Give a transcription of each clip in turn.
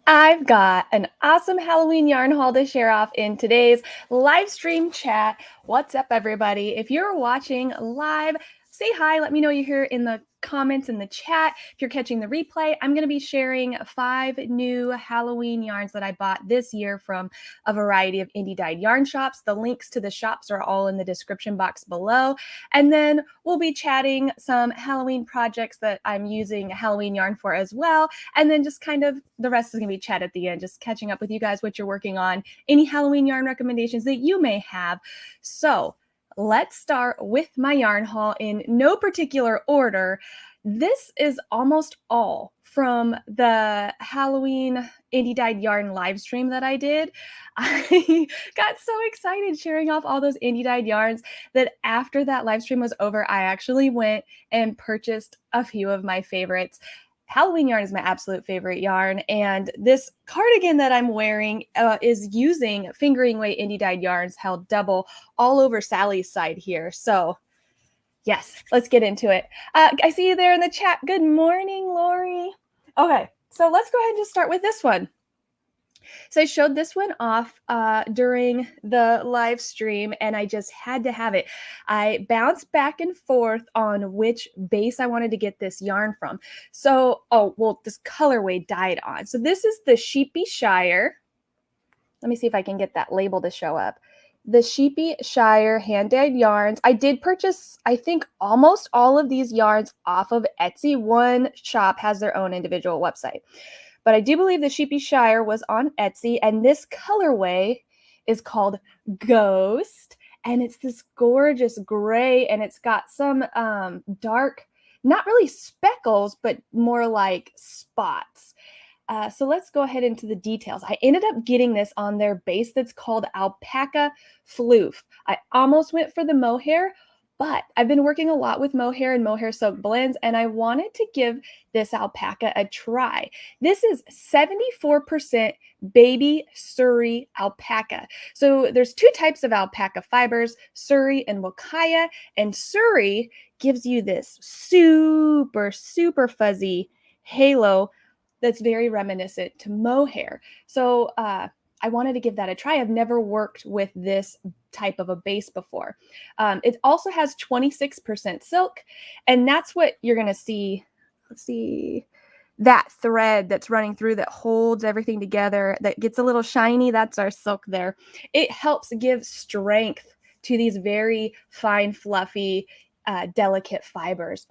I've got an awesome Halloween yarn haul to share off in today's live stream chat. What's up, everybody? If you're watching live, say hi. Let me know you're here in the comments in the chat. If you're catching the replay, I'm going to be sharing 5 new Halloween yarns that I bought this year from a variety of indie dyed yarn shops. The links to the shops are all in the description box below. And then we'll be chatting some Halloween projects that I'm using Halloween yarn for as well. And then just kind of the rest is going to be chat at the end, just catching up with you guys, what you're working on, any Halloween yarn recommendations that you may have. So let's start with my yarn haul in no particular order. This is almost all from the Halloween indie dyed yarn live stream that I did. I got so excited sharing off all those indie dyed yarns that after that live stream was over, I actually went and purchased a few of my favorites. Halloween yarn is my absolute favorite yarn, and this cardigan that I'm wearing is using fingering weight indie dyed yarns held double all over Sally's side here. So yes, let's get into it. I see you there in the chat. Good morning, Lori. Okay, so let's go ahead and just start with this one. So I showed this one off during the live stream, and I just had to have it. I bounced back and forth on which base I wanted to get this yarn from. So, this colorway died on. So this is the Sheepy Shire. Let me see if I can get that label to show up. The Sheepy Shire hand-dyed yarns. I did purchase, I think, almost all of these yarns off of Etsy. One shop has their own individual website. But I do believe the Sheepy Shire was on Etsy, and this colorway is called Ghost, and it's this gorgeous gray, and it's got some dark, not really speckles, but more like spots. So let's go ahead into the details. I ended up getting this on their base that's called Alpaca Floof. I almost went for the mohair, but I've been working a lot with mohair and mohair soak blends, and I wanted to give this alpaca a try. This is 74% baby Surrey alpaca. So there's 2 types of alpaca fibers, Surrey and Wakaya, and Surrey gives you this super, super fuzzy halo that's very reminiscent to mohair. So I wanted to give that a try. I've never worked with this type of a base before. It also has 26% silk, and that's what you're going to see. Let's see, that thread that's running through that holds everything together, that gets a little shiny, that's our silk there. It helps give strength to these very fine, fluffy, delicate fibers.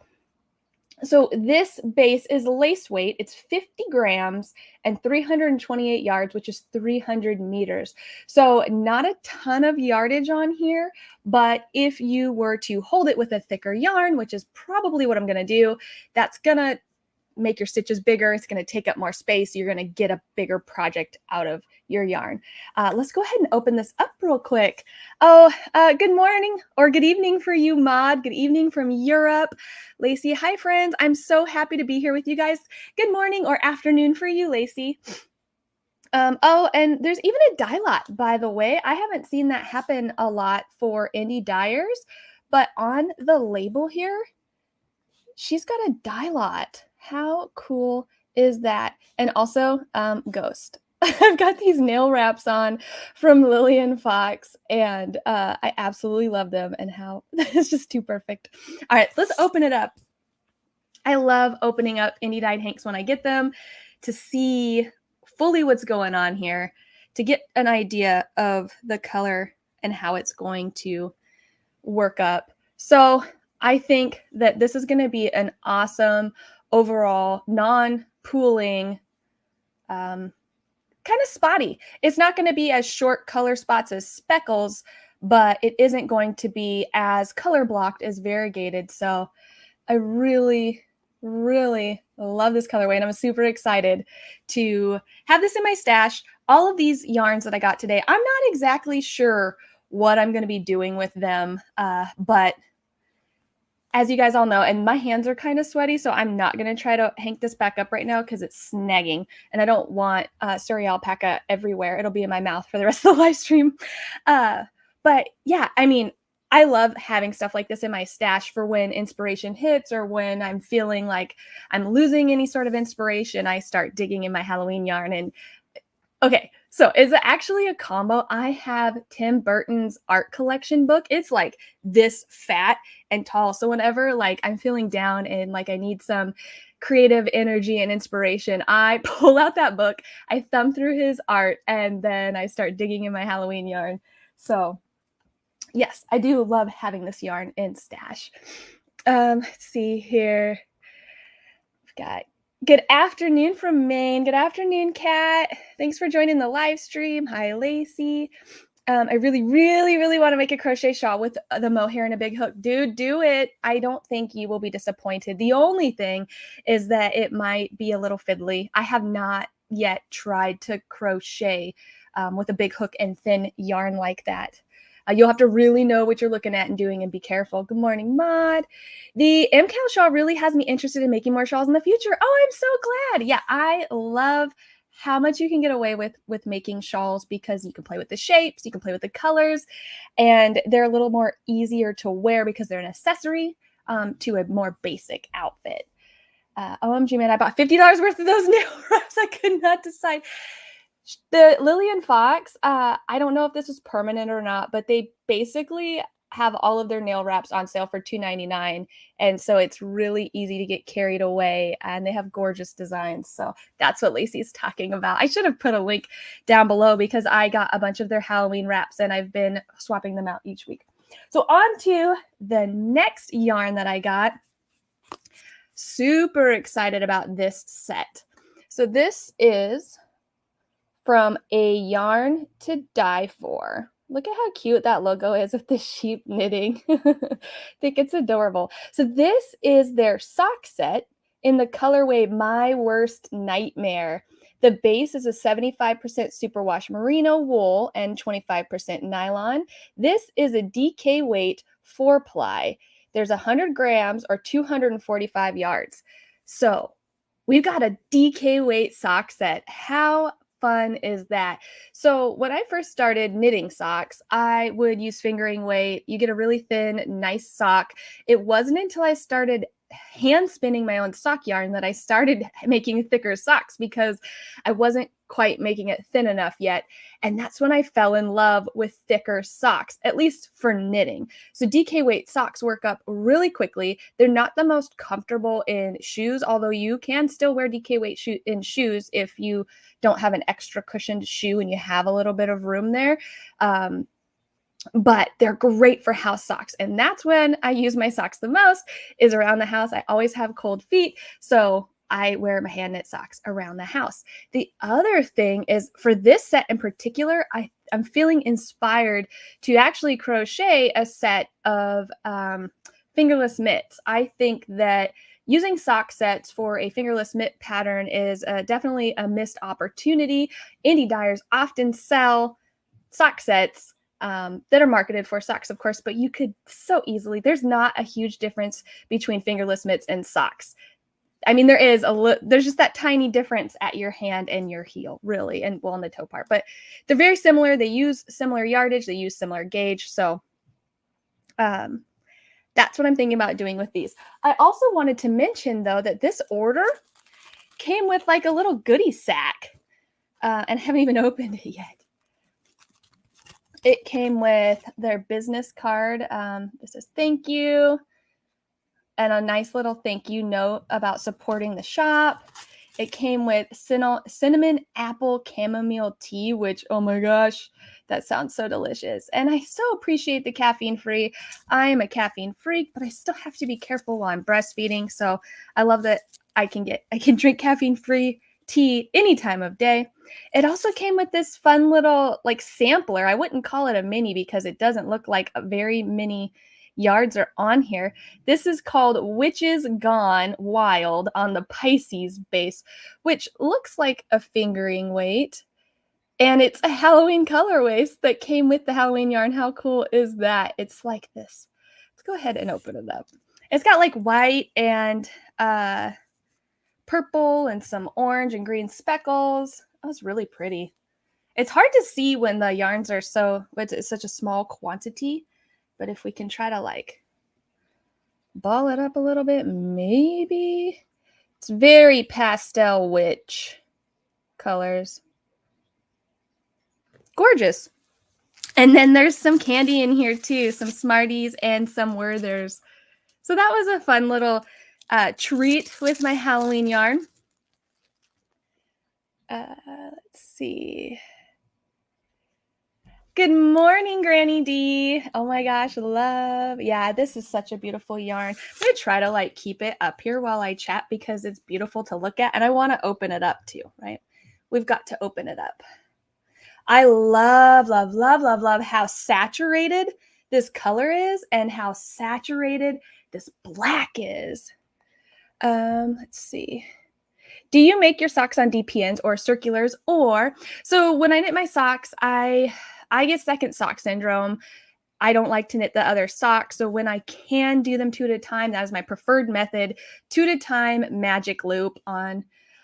So this base is lace weight. It's 50 grams and 328 yards, which is 300 meters. So not a ton of yardage on here, but if you were to hold it with a thicker yarn, which is probably what I'm going to do, that's going to make your stitches bigger. It's going to take up more space. You're going to get a bigger project out of your yarn. Let's go ahead and open this up real quick. Good morning or good evening for you, Maud. Good evening from Europe. Lacey, hi friends. I'm so happy to be here with you guys. Good morning or afternoon for you, Lacey. And there's even a dye lot, by the way. I haven't seen that happen a lot for indie dyers, but on the label here, she's got a dye lot. How cool is that? And also, Ghost. I've got these nail wraps on from Lillian Fox, and I absolutely love them, and how it's just too perfect. All right, let's open it up. I love opening up indie dyed hanks when I get them to see fully what's going on here, to get an idea of the color and how it's going to work up. So I think that this is going to be an awesome overall non-pooling, kind of spotty. It's not going to be as short color spots as speckles, but it isn't going to be as color blocked as variegated. So I really, really love this colorway, and I'm super excited to have this in my stash. All of these yarns that I got today, I'm not exactly sure what I'm going to be doing with them, but as you guys all know, and my hands are kind of sweaty, so I'm not going to try to hank this back up right now because it's snagging, and I don't want Surrey alpaca everywhere. It'll be in my mouth for the rest of the live stream. But yeah, I mean, I love having stuff like this in my stash for when inspiration hits or when I'm feeling like I'm losing any sort of inspiration. I start digging in my Halloween yarn. And okay, so it's actually a combo. I have Tim Burton's art collection book. It's like this fat and tall. So whenever like I'm feeling down and like I need some creative energy and inspiration, I pull out that book, I thumb through his art, and then I start digging in my Halloween yarn. So yes, I do love having this yarn in stash. Let's see here. We've got good afternoon from Maine. Good afternoon, Kat. Thanks for joining the live stream. Hi, Lacey. I really, really, really want to make a crochet shawl with the mohair and a big hook. Dude, do it. I don't think you will be disappointed. The only thing is that it might be a little fiddly. I have not yet tried to crochet with a big hook and thin yarn like that. You'll have to really know what you're looking at and doing and be careful. Good morning, Maud. The MCal shawl really has me interested in making more shawls in the future. Oh, I'm so glad. Yeah, I love how much you can get away with making shawls because you can play with the shapes, you can play with the colors, and they're a little more easier to wear because they're an accessory to a more basic outfit. OMG, man, I bought $50 worth of those nail wraps. I could not decide. The Lillian Fox, I don't know if this is permanent or not, but they basically have all of their nail wraps on sale for $2.99. And so it's really easy to get carried away, and they have gorgeous designs. So that's what Lacey's talking about. I should have put a link down below because I got a bunch of their Halloween wraps and I've been swapping them out each week. So on to the next yarn that I got. Super excited about this set. So this is from A Yarn to Die For. Look at how cute that logo is with the sheep knitting. I think it's adorable. So this is their sock set in the colorway My Worst Nightmare. The base is a 75% superwash merino wool and 25% nylon. This is a DK weight 4-ply. There's 100 grams or 245 yards. So we've got a DK weight sock set. How fun is that? So when I first started knitting socks, I would use fingering weight. You get a really thin, nice sock. It wasn't until I started hand spinning my own sock yarn that I started making thicker socks because I wasn't quite making it thin enough yet. And that's when I fell in love with thicker socks, at least for knitting. So DK weight socks work up really quickly. They're not the most comfortable in shoes, although you can still wear DK weight in shoes if you don't have an extra cushioned shoe and you have a little bit of room there. But they're great for house socks. And that's when I use my socks the most, is around the house. I always have cold feet, so I wear my hand knit socks around the house. The other thing is, for this set in particular, I'm feeling inspired to actually crochet a set of fingerless mitts. I think that using sock sets for a fingerless mitt pattern is definitely a missed opportunity. Indie dyers often sell sock sets that are marketed for socks, of course, but you could so easily, there's not a huge difference between fingerless mitts and socks. I mean, there's just that tiny difference at your hand and your heel, really, and well, on the toe part, but they're very similar. They use similar yardage, they use similar gauge. So that's what I'm thinking about doing with these. I also wanted to mention, though, that this order came with like a little goodie sack, and I haven't even opened it yet. It came with their business card. This says thank you, and a nice little thank you note about supporting the shop. It came with cinnamon apple chamomile tea, which, oh my gosh, that sounds so delicious. And I so appreciate the caffeine free. I am a caffeine freak, but I still have to be careful while I'm breastfeeding. So I love that I can drink caffeine free tea any time of day. It also came with this fun little like sampler. I wouldn't call it a mini because it doesn't look like a very many yards are on here. This is called Witches Gone Wild on the Pisces base, which looks like a fingering weight. And it's a Halloween colorway that came with the Halloween yarn. How cool is that? It's like this. Let's go ahead and open it up. It's got like white and purple and some orange and green speckles. Oh, it's really pretty. It's hard to see when the yarns are it's such a small quantity, but if we can try to like ball it up a little bit, maybe. It's very pastel witch colors. Gorgeous. And then there's some candy in here too, some Smarties and some Werthers. So that was a fun little treat with my Halloween yarn. Let's see. Good morning, Granny D. Oh my gosh, love. Yeah, this is such a beautiful yarn. I'm going to try to like keep it up here while I chat because it's beautiful to look at and I want to open it up too, right? We've got to open it up. I love, love, love, love, love how saturated this color is and how saturated this black is. Let's see. Do you make your socks on DPNs or circulars? Or, so when I knit my socks, I get second sock syndrome. I don't like to knit the other socks. So when I can do them 2 at a time, that is my preferred method. 2 at a time, magic loop on,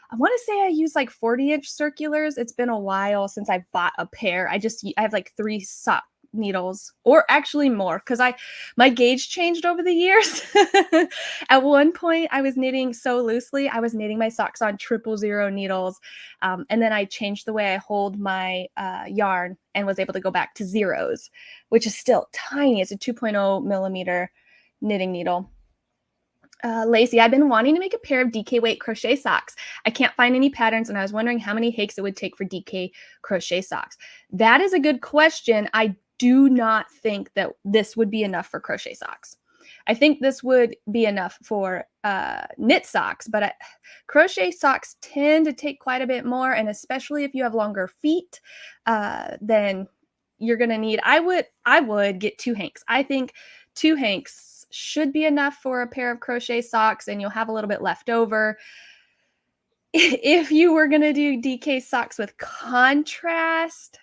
I want to say I use like 40-inch circulars. It's been a while since I bought a pair. I have like 3 sock needles, or actually more, because my gauge changed over the years. At one point I was knitting so loosely, I was knitting my socks on 000 needles, and then I changed the way I hold my yarn and was able to go back to zeros, which is still tiny. It's a 2.0 millimeter knitting needle. Lacey, I've been wanting to make a pair of DK weight crochet socks. I can't find any patterns, and I was wondering how many hakes it would take for DK crochet socks. That is a good question. I do not think that this would be enough for crochet socks. I think this would be enough for knit socks, but crochet socks tend to take quite a bit more, and especially if you have longer feet, then you're going to need, I would get 2 hanks. I think 2 hanks should be enough for a pair of crochet socks, and you'll have a little bit left over. If you were going to do DK socks with contrast,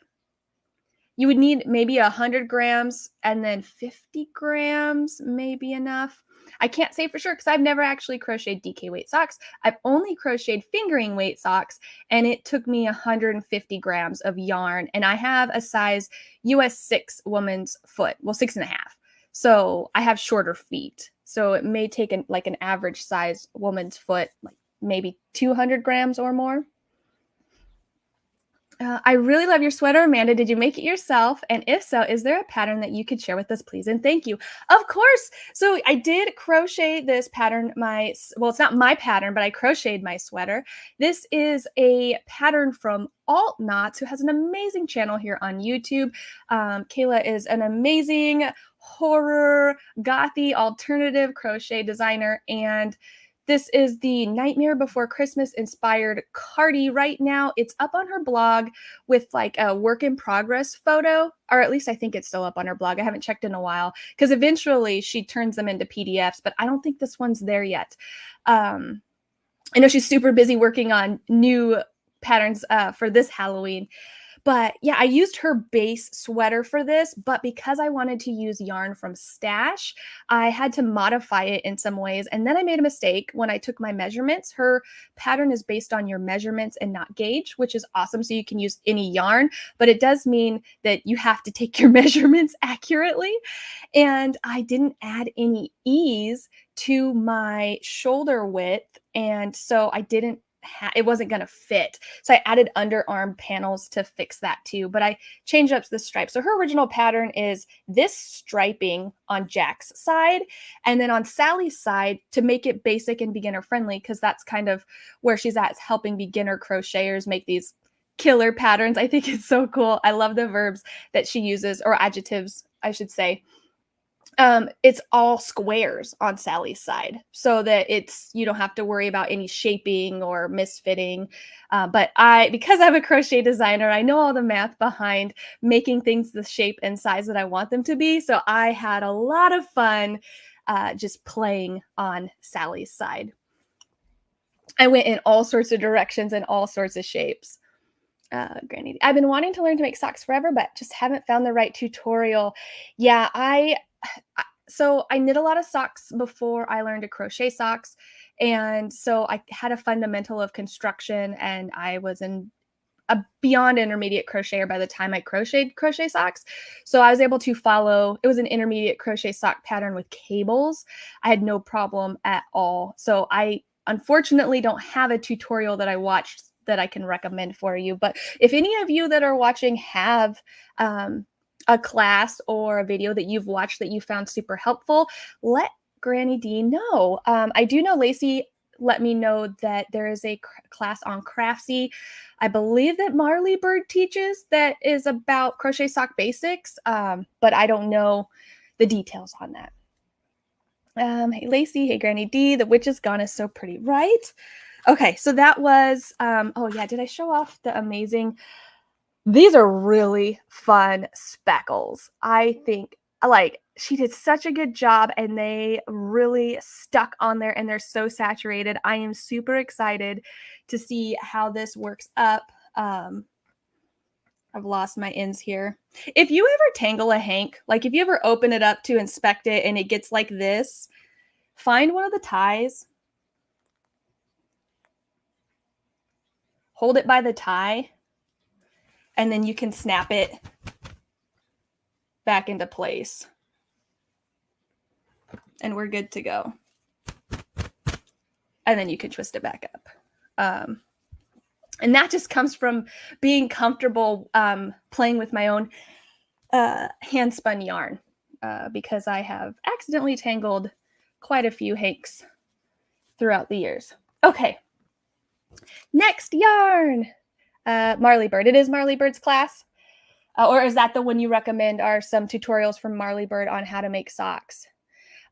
you would need maybe 100 grams, and then 50 grams may be enough. I can't say for sure because I've never actually crocheted DK weight socks. I've only crocheted fingering weight socks, and it took me 150 grams of yarn, and I have a size US 6 woman's foot, well, 6.5. So I have shorter feet. So it may take an average size woman's foot, like maybe 200 grams or more. I really love your sweater, Amanda. Did you make it yourself? And if so, is there a pattern that you could share with us, please? And thank you. Of course. So I did crochet this pattern. Well, it's not my pattern, but I crocheted my sweater. This is a pattern from Alt Knots, who has an amazing channel here on YouTube. Kayla is an amazing horror, gothy, alternative crochet designer, and this is the Nightmare Before Christmas inspired cardi right now. It's up on her blog with like a work in progress photo, or at least I think it's still up on her blog. I haven't checked in a while because eventually she turns them into PDFs, but I don't think this one's there yet. I know she's super busy working on new patterns for this Halloween. But yeah, I used her base sweater for this, but because I wanted to use yarn from Stash, I had to modify it in some ways. And then I made a mistake when I took my measurements. Her pattern is based on your measurements and not gauge, which is awesome. So you can use any yarn, but it does mean that you have to take your measurements accurately. And I didn't add any ease to my shoulder width. And so I didn't it wasn't going to fit. So I added underarm panels to fix that too, but I changed up the stripe. So her original pattern is this striping on Jack's side, and then on Sally's side, to make it basic and beginner friendly, because that's kind of where she's at, is helping beginner crocheters make these killer patterns. I think it's so cool. I love the verbs that she uses, or adjectives, I should say. It's all squares on Sally's side, so that you don't have to worry about any shaping or misfitting. But because I'm a crochet designer, I know all the math behind making things the shape and size that I want them to be. So I had a lot of fun just playing on Sally's side. I went in all sorts of directions and all sorts of shapes. Granny, I've been wanting to learn to make socks forever, but just haven't found the right tutorial. Yeah, so I knit a lot of socks before I learned to crochet socks. And so I had a fundamental of construction, and I was a beyond intermediate crocheter by the time I crocheted crochet socks. So I was able to follow, it was an intermediate crochet sock pattern with cables. I had no problem at all. So I unfortunately don't have a tutorial that I watched that I can recommend for you. But if any of you that are watching have a class or a video that you've watched that you found super helpful, let Granny D know. I do know Lacey let me know that there is a class on Craftsy. I believe that Marley Bird teaches that is about crochet sock basics, but I don't know the details on that. Hey Lacey, hey Granny D, the witch is gone is so pretty, right? Okay, so that was, oh yeah, did I show off the amazing, these are really fun speckles. I think, like, she did such a good job and they really stuck on there and they're so saturated. I am super excited to see how this works up. I've lost my ends here. If you ever tangle a hank, like if you ever open it up to inspect it and it gets like this, find one of the ties, hold it by the tie, and then you can snap it back into place. And we're good to go. And then you can twist it back up. And that just comes from being comfortable playing with my own hand spun yarn because I have accidentally tangled quite a few hanks throughout the years. Okay, next yarn. Marley Bird. It is Marley Bird's class. Or is that the one you recommend are some tutorials from Marley Bird on how to make socks?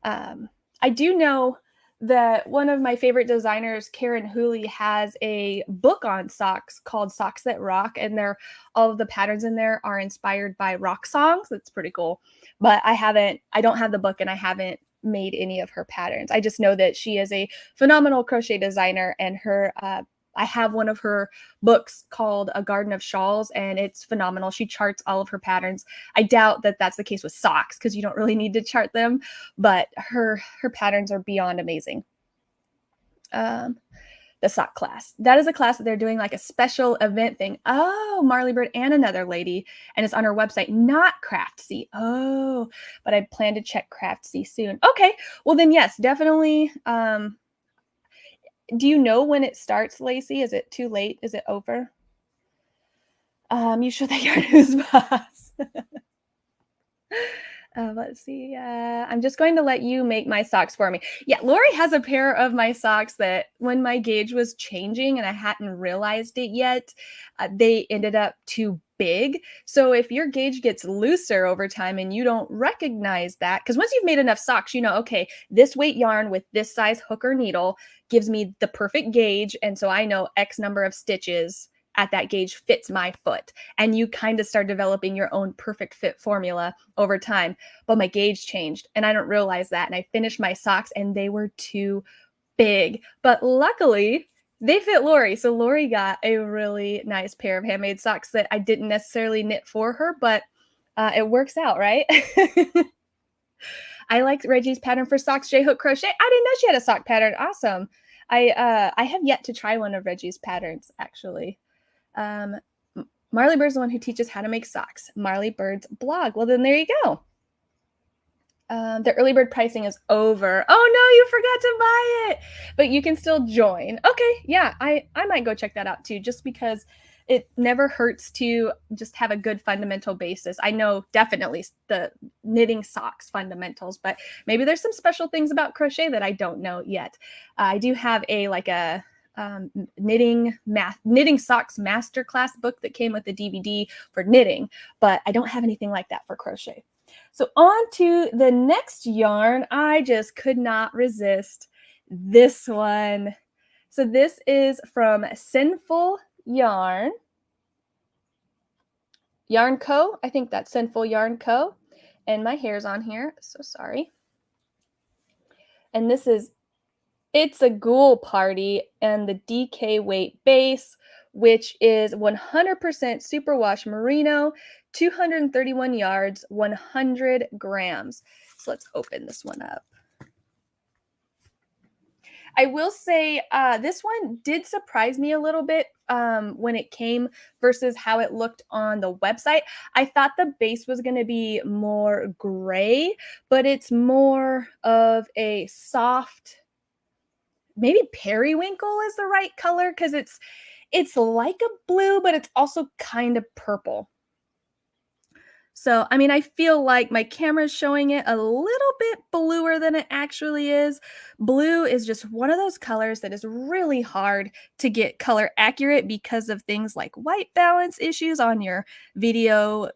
I do know that one of my favorite designers, Karen Hooley, has a book on socks called Socks That Rock, and all of the patterns in there are inspired by rock songs. That's pretty cool. But I don't have the book and I haven't made any of her patterns. I just know that she is a phenomenal crochet designer, and I have one of her books called A Garden of Shawls, and it's phenomenal. She charts all of her patterns. I doubt that that's the case with socks because you don't really need to chart them, but her patterns are beyond amazing. The sock class. That is a class that they're doing like a special event thing. Oh, Marley Bird and another lady, and it's on her website, not Craftsy. Oh, but I plan to check Craftsy soon. Okay, well then yes, definitely. Do you know when it starts, Lacey? Is it too late? Is it over? You should think you're who's boss. Let's see. I'm just going to let you make my socks for me. Yeah, Lori has a pair of my socks that when my gauge was changing and I hadn't realized it yet, they ended up too big. So if your gauge gets looser over time and you don't recognize that, because once you've made enough socks, you know, okay, this weight yarn with this size hook or needle gives me the perfect gauge. And so I know X number of stitches at that gauge fits my foot. And you kind of start developing your own perfect fit formula over time. But my gauge changed and I don't realize that. And I finished my socks and they were too big. But luckily, they fit Lori. So Lori got a really nice pair of handmade socks that I didn't necessarily knit for her, but it works out, right? I liked Reggie's pattern for socks, J-hook crochet. I didn't know she had a sock pattern. Awesome. I have yet to try one of Reggie's patterns, actually. Marley Bird's the one who teaches how to make socks. Marley Bird's blog. Well, then there you go. The early bird pricing is over. Oh no, you forgot to buy it, but you can still join. Okay, yeah, I might go check that out too, just because it never hurts to just have a good fundamental basis. I know definitely the knitting socks fundamentals, but maybe there's some special things about crochet that I don't know yet. I do have a knitting socks masterclass book that came with the DVD for knitting, but I don't have anything like that for crochet. So on to the next yarn. I just could not resist this one. So this is from Sinful Yarn Co. I think that's Sinful Yarn Co. And my hair's on here, so sorry. And it's a Ghoul Party and the DK weight base, which is 100% superwash merino, 231 yards, 100 grams. So let's open this one up. I will say this one did surprise me a little bit when it came versus how it looked on the website. I thought the base was going to be more gray, but it's more of a soft, maybe periwinkle is the right color because it's like a blue, but it's also kind of purple. So, I mean, I feel like my camera's showing it a little bit bluer than it actually is. Blue is just one of those colors that is really hard to get color accurate because of things like white balance issues on your video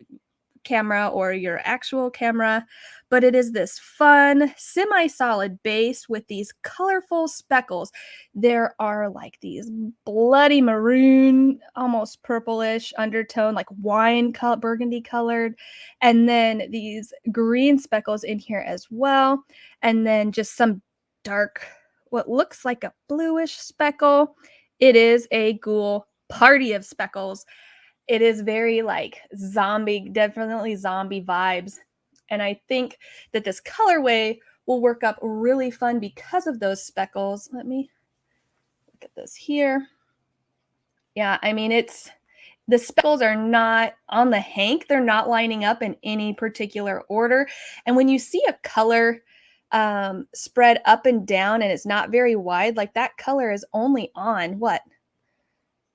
camera or your actual camera, but it is this fun semi-solid base with these colorful speckles. There are like these bloody maroon, almost purplish undertone, like wine color, burgundy colored, and then these green speckles in here as well, and then just some dark, what looks like a bluish speckle. It is a Ghoul Party of speckles. It is very like zombie, definitely zombie vibes. And I think that this colorway will work up really fun because of those speckles. Let me look at this here. Yeah, I mean, the speckles are not on the hank. They're not lining up in any particular order. And when you see a color spread up and down and it's not very wide, like that color is only on what?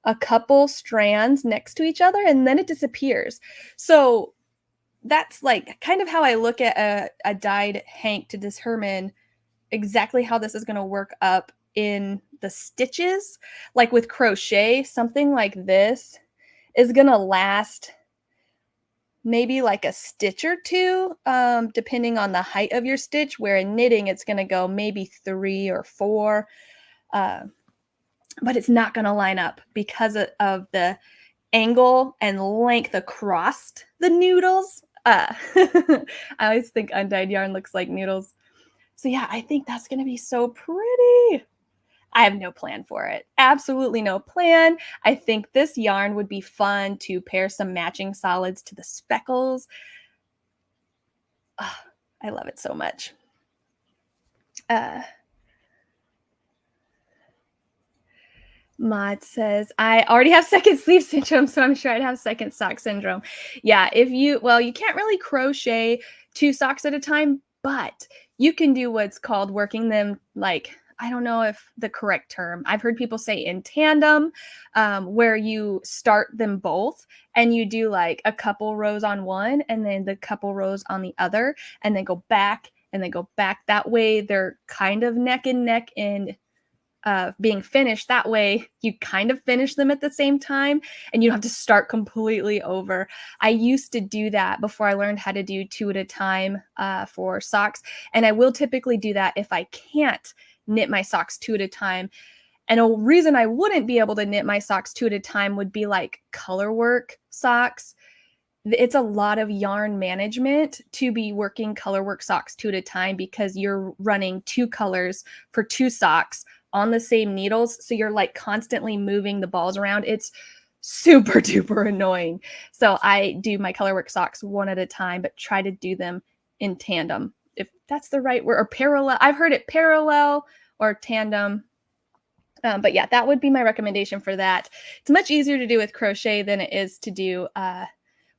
A couple strands next to each other and then it disappears. So that's like kind of how I look at a dyed hank to determine exactly how this is going to work up in the stitches. Like with crochet, something like this is going to last maybe like a stitch or two, depending on the height of your stitch, where in knitting, it's going to go maybe 3 or 4. But it's not going to line up because of the angle and length across the noodles. I always think undyed yarn looks like noodles. So yeah, I think that's going to be so pretty. I have no plan for it. Absolutely no plan. I think this yarn would be fun to pair some matching solids to the speckles. Oh, I love it so much. Mod says, I already have second sleeve syndrome, so I'm sure I'd have second sock syndrome. Yeah, well, you can't really crochet 2 socks at a time, but you can do what's called working them like, I don't know if the correct term. I've heard people say in tandem, where you start them both and you do like a couple rows on one and then the couple rows on the other and then go back and then go back. That way they're kind of neck and neck in being finished. That way you kind of finish them at the same time and you don't have to start completely over. I used to do that before I learned how to do 2 at a time for socks. And I will typically do that if I can't knit my socks 2 at a time. And a reason I wouldn't be able to knit my socks 2 at a time would be like color work socks. It's a lot of yarn management to be working color work socks 2 at a time because you're running 2 colors for 2 socks on the same needles. So you're like constantly moving the balls around. It's super duper annoying. So I do my colorwork socks 1 at a time, but try to do them in tandem, if that's the right word, or parallel. I've heard it parallel or tandem. But yeah, that would be my recommendation for that. It's much easier to do with crochet than it is to do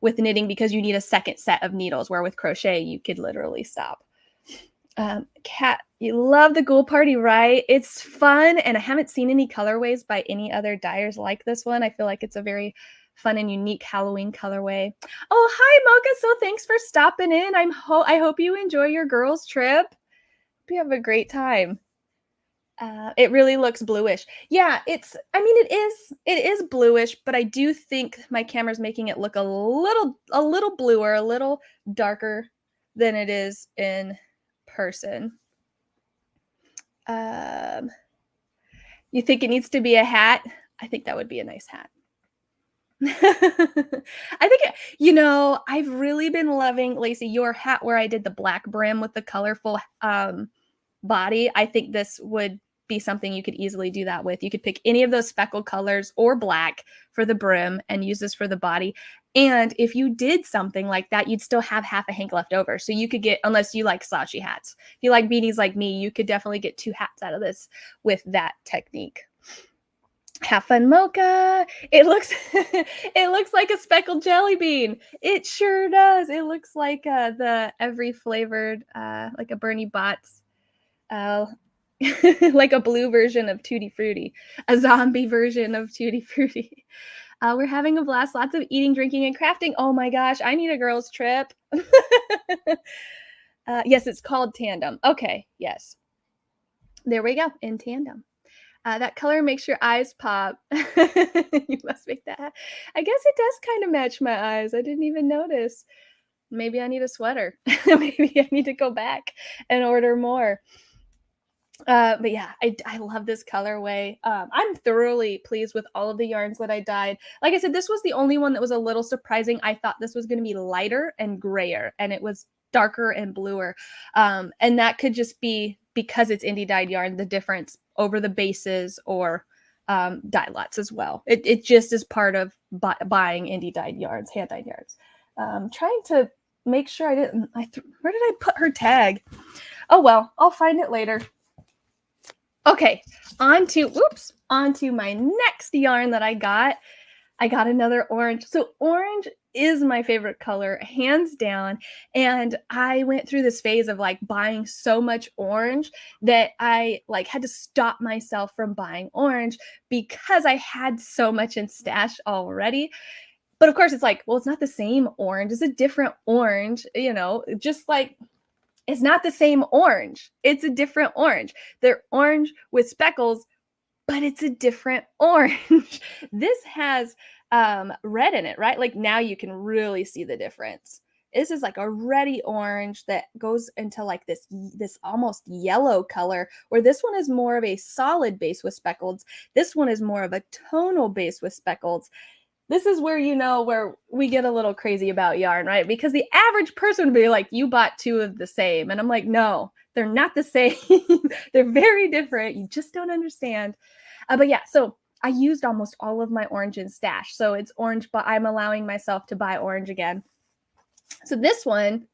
with knitting because you need a second set of needles, where with crochet, you could literally stop. Kat, you love the Ghoul Party, right? It's fun, and I haven't seen any colorways by any other dyers like this one. I feel like it's a very fun and unique Halloween colorway. Oh, hi, Mocha. So thanks for stopping in. I hope you enjoy your girls' trip. Hope you have a great time. It really looks bluish. Yeah, it is bluish, but I do think my camera's making it look a little bluer, a little darker than it is in person. You think it needs to be a hat? I think that would be a nice hat. I think, I've really been loving, Lacey, your hat where I did the black brim with the colorful body. I think this would be something you could easily do that with. You could pick any of those speckle colors or black for the brim and use this for the body. And if you did something like that, you'd still have half a hank left over. So you could get, unless you like slouchy hats. If you like beanies like me, you could definitely get 2 hats out of this with that technique. Have fun, Mocha. It looks it looks like a speckled jelly bean. It sure does. It looks like the every flavored like a Bernie Bott's uh like a blue version of Tutti Frutti, a zombie version of Tutti Frutti. We're having a blast, lots of eating, drinking, and crafting. Oh my gosh, I need a girls' trip. Yes, it's called Tandem. Okay, yes. There we go, in tandem. That color makes your eyes pop. You must make that. I guess it does kind of match my eyes. I didn't even notice. Maybe I need a sweater. Maybe I need to go back and order more. But yeah, I love this colorway. I'm thoroughly pleased with all of the yarns that I dyed. Like I said, this was the only one that was a little surprising. I thought this was going to be lighter and grayer, and it was darker and bluer. And that could just be because it's indie dyed yarn, the difference over the bases or dye lots as well. It just is part of buying indie dyed yarns, hand dyed yarns. Trying to make sure I didn't. Where did I put her tag? Oh well, I'll find it later. Okay, on to my next yarn that I got. I got another orange. So orange is my favorite color, hands down. And I went through this phase of like buying so much orange that I like had to stop myself from buying orange because I had so much in stash already. But of course it's like, well, it's not the same orange. It's a different orange, you know, just like it's not the same orange. It's a different orange. They're orange with speckles, but it's a different orange. This has red in it, right? Like now you can really see the difference. This is like a reddy orange that goes into like this almost yellow color, where this one is more of a solid base with speckles. This one is more of a tonal base with speckles. This is where, you know, where we get a little crazy about yarn, right? Because the average person would be like, you bought 2 of the same. And I'm like, no, they're not the same. They're very different. You just don't understand. But yeah, so I used almost all of my orange in stash. So it's orange, but I'm allowing myself to buy orange again. So this one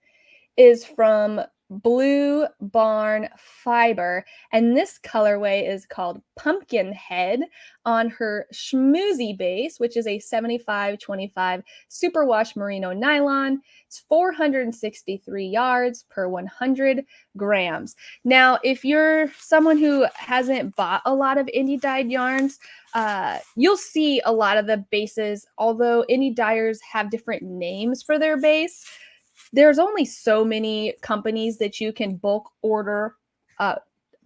is from Blue Barn Fiber, and this colorway is called Pumpkin Head on her schmoozy base, which is a 75-25 superwash merino nylon. It's 463 yards per 100 grams. Now, if you're someone who hasn't bought a lot of indie dyed yarns, you'll see a lot of the bases, although indie dyers have different names for their base. There's only so many companies that you can bulk order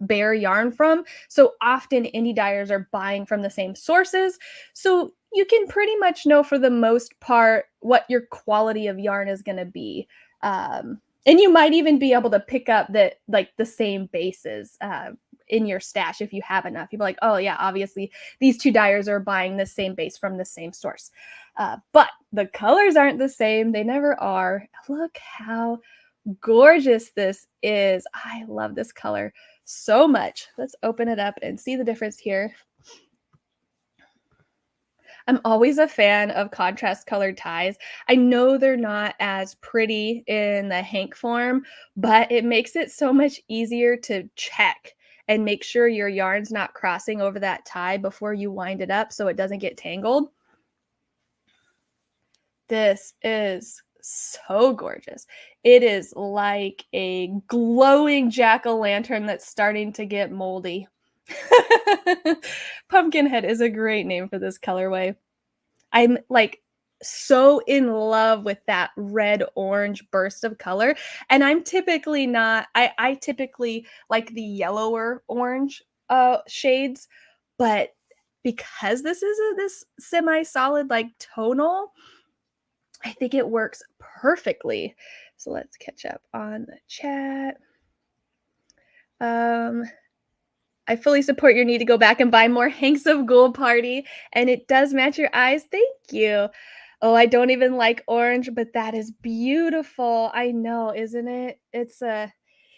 bare yarn from. So often indie dyers are buying from the same sources. So you can pretty much know for the most part what your quality of yarn is going to be. And you might even be able to pick up that like the same bases in your stash if you have enough. You'll be like, oh yeah, obviously these 2 dyers are buying the same base from the same source. But the colors aren't the same. They never are. Look how gorgeous this is. I love this color so much. Let's open it up and see the difference here. I'm always a fan of contrast colored ties. I know they're not as pretty in the hank form, but it makes it so much easier to check and make sure your yarn's not crossing over that tie before you wind it up so it doesn't get tangled. This is so gorgeous. It is like a glowing jack-o'-lantern that's starting to get moldy. Pumpkinhead is a great name for this colorway. I'm like so in love with that red orange burst of color. And I'm typically not, I typically like the yellower orange shades, but because this is this semi-solid like tonal, I think it works perfectly. So let's catch up on the chat. I fully support your need to go back and buy more hanks of Ghoul Party, and it does match your eyes. Thank you. Oh, I don't even like orange, but that is beautiful. I know, isn't it?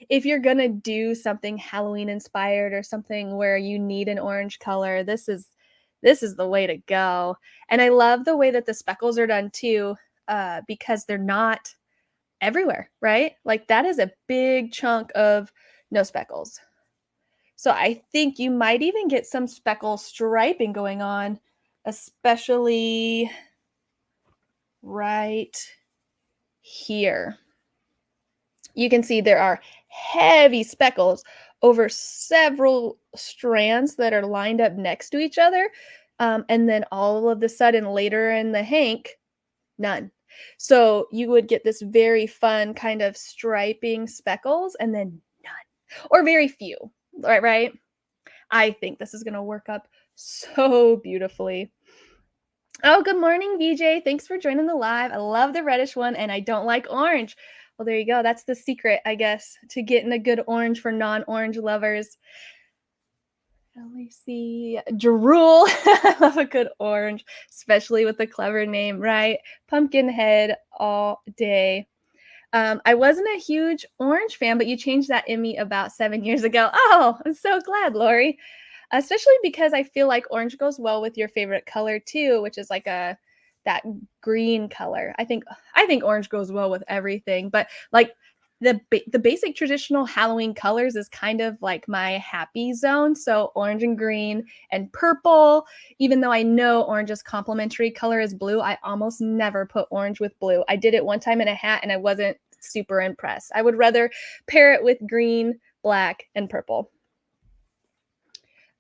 if you're gonna do something Halloween inspired or something where you need an orange color, this is the way to go. And I love the way that the speckles are done too, because they're not everywhere, right? Like that is a big chunk of no speckles. So I think you might even get some speckle striping going on, especially right here. You can see there are heavy speckles over several strands that are lined up next to each other. And then all of the sudden later in the hank, none. So you would get this very fun kind of striping speckles and then none or very few, right? I think this is going to work up so beautifully. Oh, good morning, VJ. Thanks for joining the live. I love the reddish one and I don't like orange. Well, there you go. That's the secret, I guess, to getting a good orange for non-orange lovers. Let me see. Drool. I love a good orange, especially with a clever name, right? Pumpkinhead all day. I wasn't a huge orange fan, but you changed that in me about 7 years ago. Oh, I'm so glad, Lori. Especially because I feel like orange goes well with your favorite color too, which is like that green color. I think orange goes well with everything, but like the basic traditional Halloween colors is kind of like my happy zone. So orange and green and purple. Even though I know orange's complementary color is blue, I almost never put orange with blue. I did it one time in a hat and I wasn't super impressed. I would rather pair it with green, black, and purple.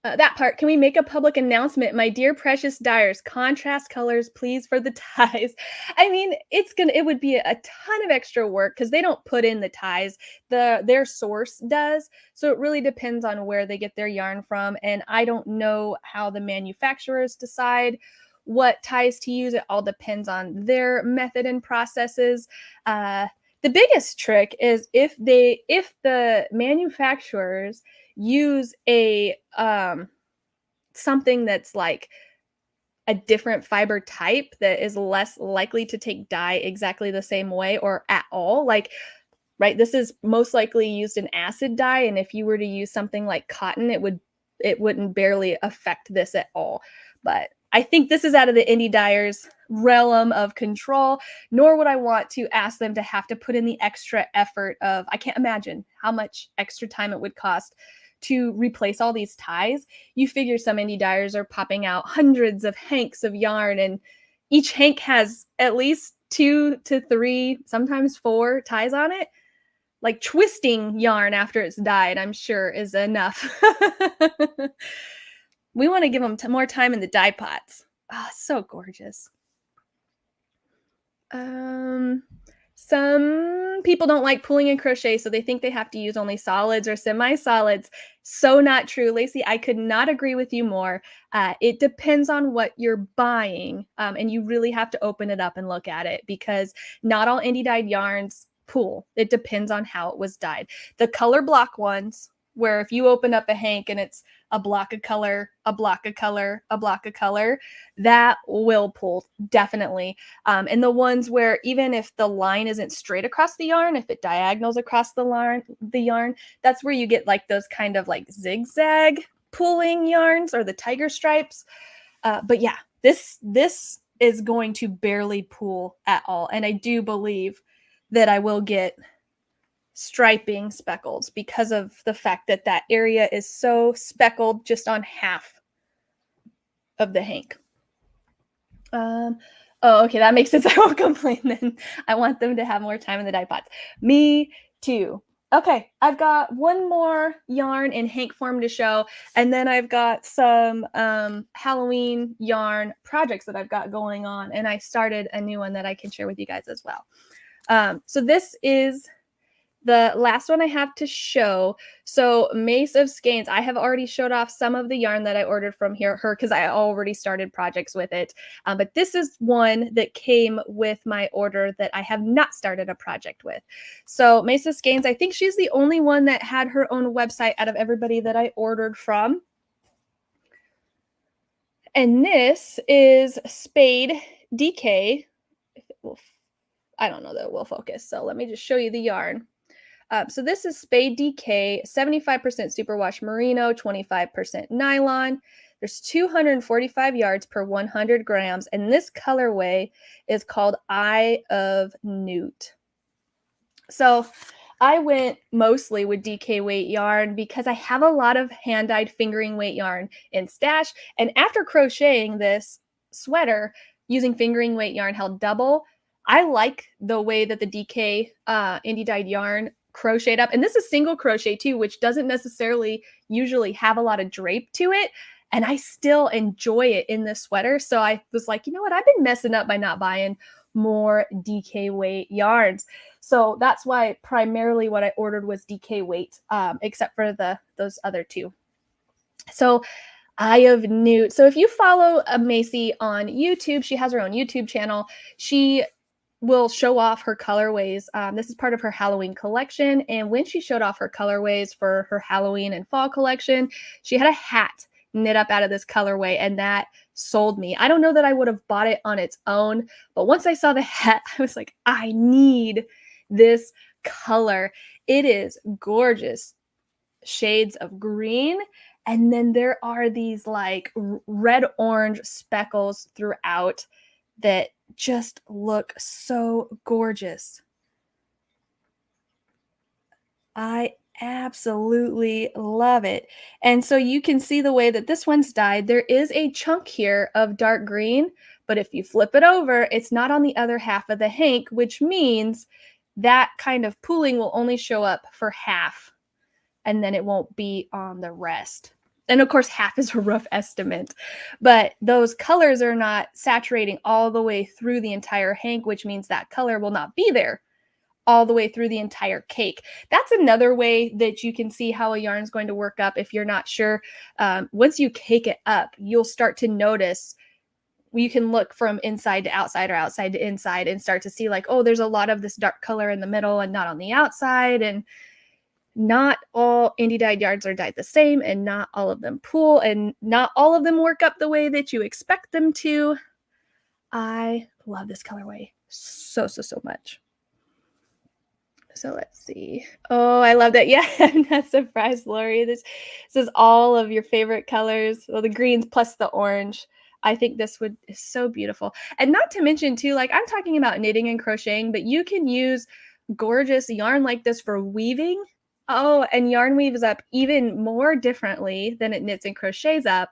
That part, can we make a public announcement? My dear precious dyers, contrast colors, please, for the ties. I mean, it would be a ton of extra work because they don't put in the ties. Their source does. So it really depends on where they get their yarn from. And I don't know how the manufacturers decide what ties to use. It all depends on their method and processes. The biggest trick is if the manufacturers use a something that's like a different fiber type that is less likely to take dye exactly the same way or at all, like, right, this is most likely used in acid dye, and if you were to use something like cotton, it wouldn't barely affect this at all. But I think this is out of the indie dyers realm of control, nor would I want to ask them to have to put in the extra effort of, I can't imagine how much extra time it would cost to replace all these ties. You figure some indie dyers are popping out hundreds of hanks of yarn, and each hank has at least 2 to 3, sometimes 4 ties on it. Like twisting yarn after it's dyed, I'm sure is enough. We want to give them more time in the dye pots. Oh, so gorgeous. Some people don't like pulling and crochet, so they think they have to use only solids or semi-solids. So not true, Lacey. I could not agree with you more. It depends on what you're buying, and you really have to open it up and look at it because not all indie dyed yarns pool. It depends on how it was dyed. The color block ones, where if you open up a hank and it's a block of color, a block of color, a block of color, that will pull, definitely. And the ones where even if the line isn't straight across the yarn, if it diagonals across the yarn, that's where you get like those kind of like zigzag pulling yarns or the tiger stripes. But yeah, this is going to barely pull at all. And I do believe that I will get striping speckles because of the fact that that area is so speckled just on half of the hank. Oh, okay, that makes sense. I won't complain then. I want them to have more time in the dye pots. Me too. Okay, I've got one more yarn in hank form to show, and then I've got some Halloween yarn projects that I've got going on, and I started a new one that I can share with you guys as well. So this is the last one I have to show. So Mace of Skeins, I have already showed off some of the yarn that I ordered from her because I already started projects with it. But this is one that came with my order that I have not started a project with. So Mace of Skeins, I think she's the only one that had her own website out of everybody that I ordered from. And this is spadedk. I don't know that it will focus, so let me just show you the yarn. So this is spadedk, 75% superwash merino, 25% nylon. There's 245 yards per 100 grams, and this colorway is called Eye of Newt. So I went mostly with DK weight yarn because I have a lot of hand-dyed fingering weight yarn in stash. And after crocheting this sweater using fingering weight yarn held double, I like the way that the DK indie dyed yarn crocheted up. And this is single crochet too, which doesn't necessarily usually have a lot of drape to it. And I still enjoy it in this sweater. So I was like, you know what? I've been messing up by not buying more DK weight yarns. So that's why primarily what I ordered was DK weight, except for those other two. So Eye of Newt. So if you follow Macy on YouTube, she has her own YouTube channel. She will show off her colorways. This is part of her Halloween collection. And when she showed off her colorways for her Halloween and fall collection, she had a hat knit up out of this colorway, and that sold me. I don't know that I would have bought it on its own, but once I saw the hat, I was like, I need this color. It is gorgeous shades of green, and then there are these like red orange speckles throughout that just look so gorgeous. I absolutely love it. And so you can see the way that this one's dyed. There is a chunk here of dark green, but if you flip it over, it's not on the other half of the hank, which means that kind of pooling will only show up for half, and then it won't be on the rest. And of course, half is a rough estimate, but those colors are not saturating all the way through the entire hank, which means that color will not be there all the way through the entire cake. That's another way that you can see how a yarn is going to work up if you're not sure. Once you cake it up, you'll start to notice, you can look from inside to outside or outside to inside and start to see like, oh, there's a lot of this dark color in the middle and not on the outside. And not all indie dyed yarns are dyed the same, and not all of them pool, and not all of them work up the way that you expect them to. I love this colorway so much. So let's see. Oh, I love that. Yeah, I'm not surprised, Lori. This is all of your favorite colors. Well, the greens plus the orange. I think this is so beautiful. And not to mention too, like I'm talking about knitting and crocheting, but you can use gorgeous yarn like this for weaving. Oh, and yarn weaves up even more differently than it knits and crochets up.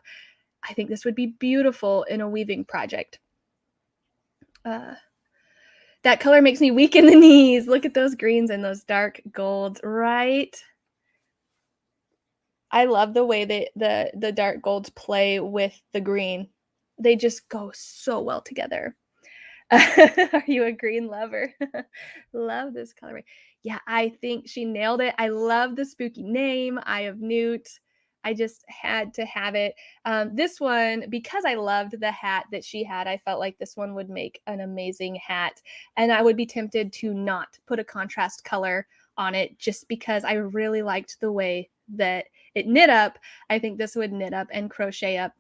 I think this would be beautiful in a weaving project. That color makes me weak in the knees. Look at those greens and those dark golds, right? I love the way that the dark golds play with the green. They just go so well together. Are you a green lover? Love this colorway. Yeah, I think she nailed it. I love the spooky name, Eye of Newt. I just had to have it. This one, because I loved the hat that she had, I felt like this one would make an amazing hat. And I would be tempted to not put a contrast color on it just because I really liked the way that it knit up. I think this would knit up and crochet up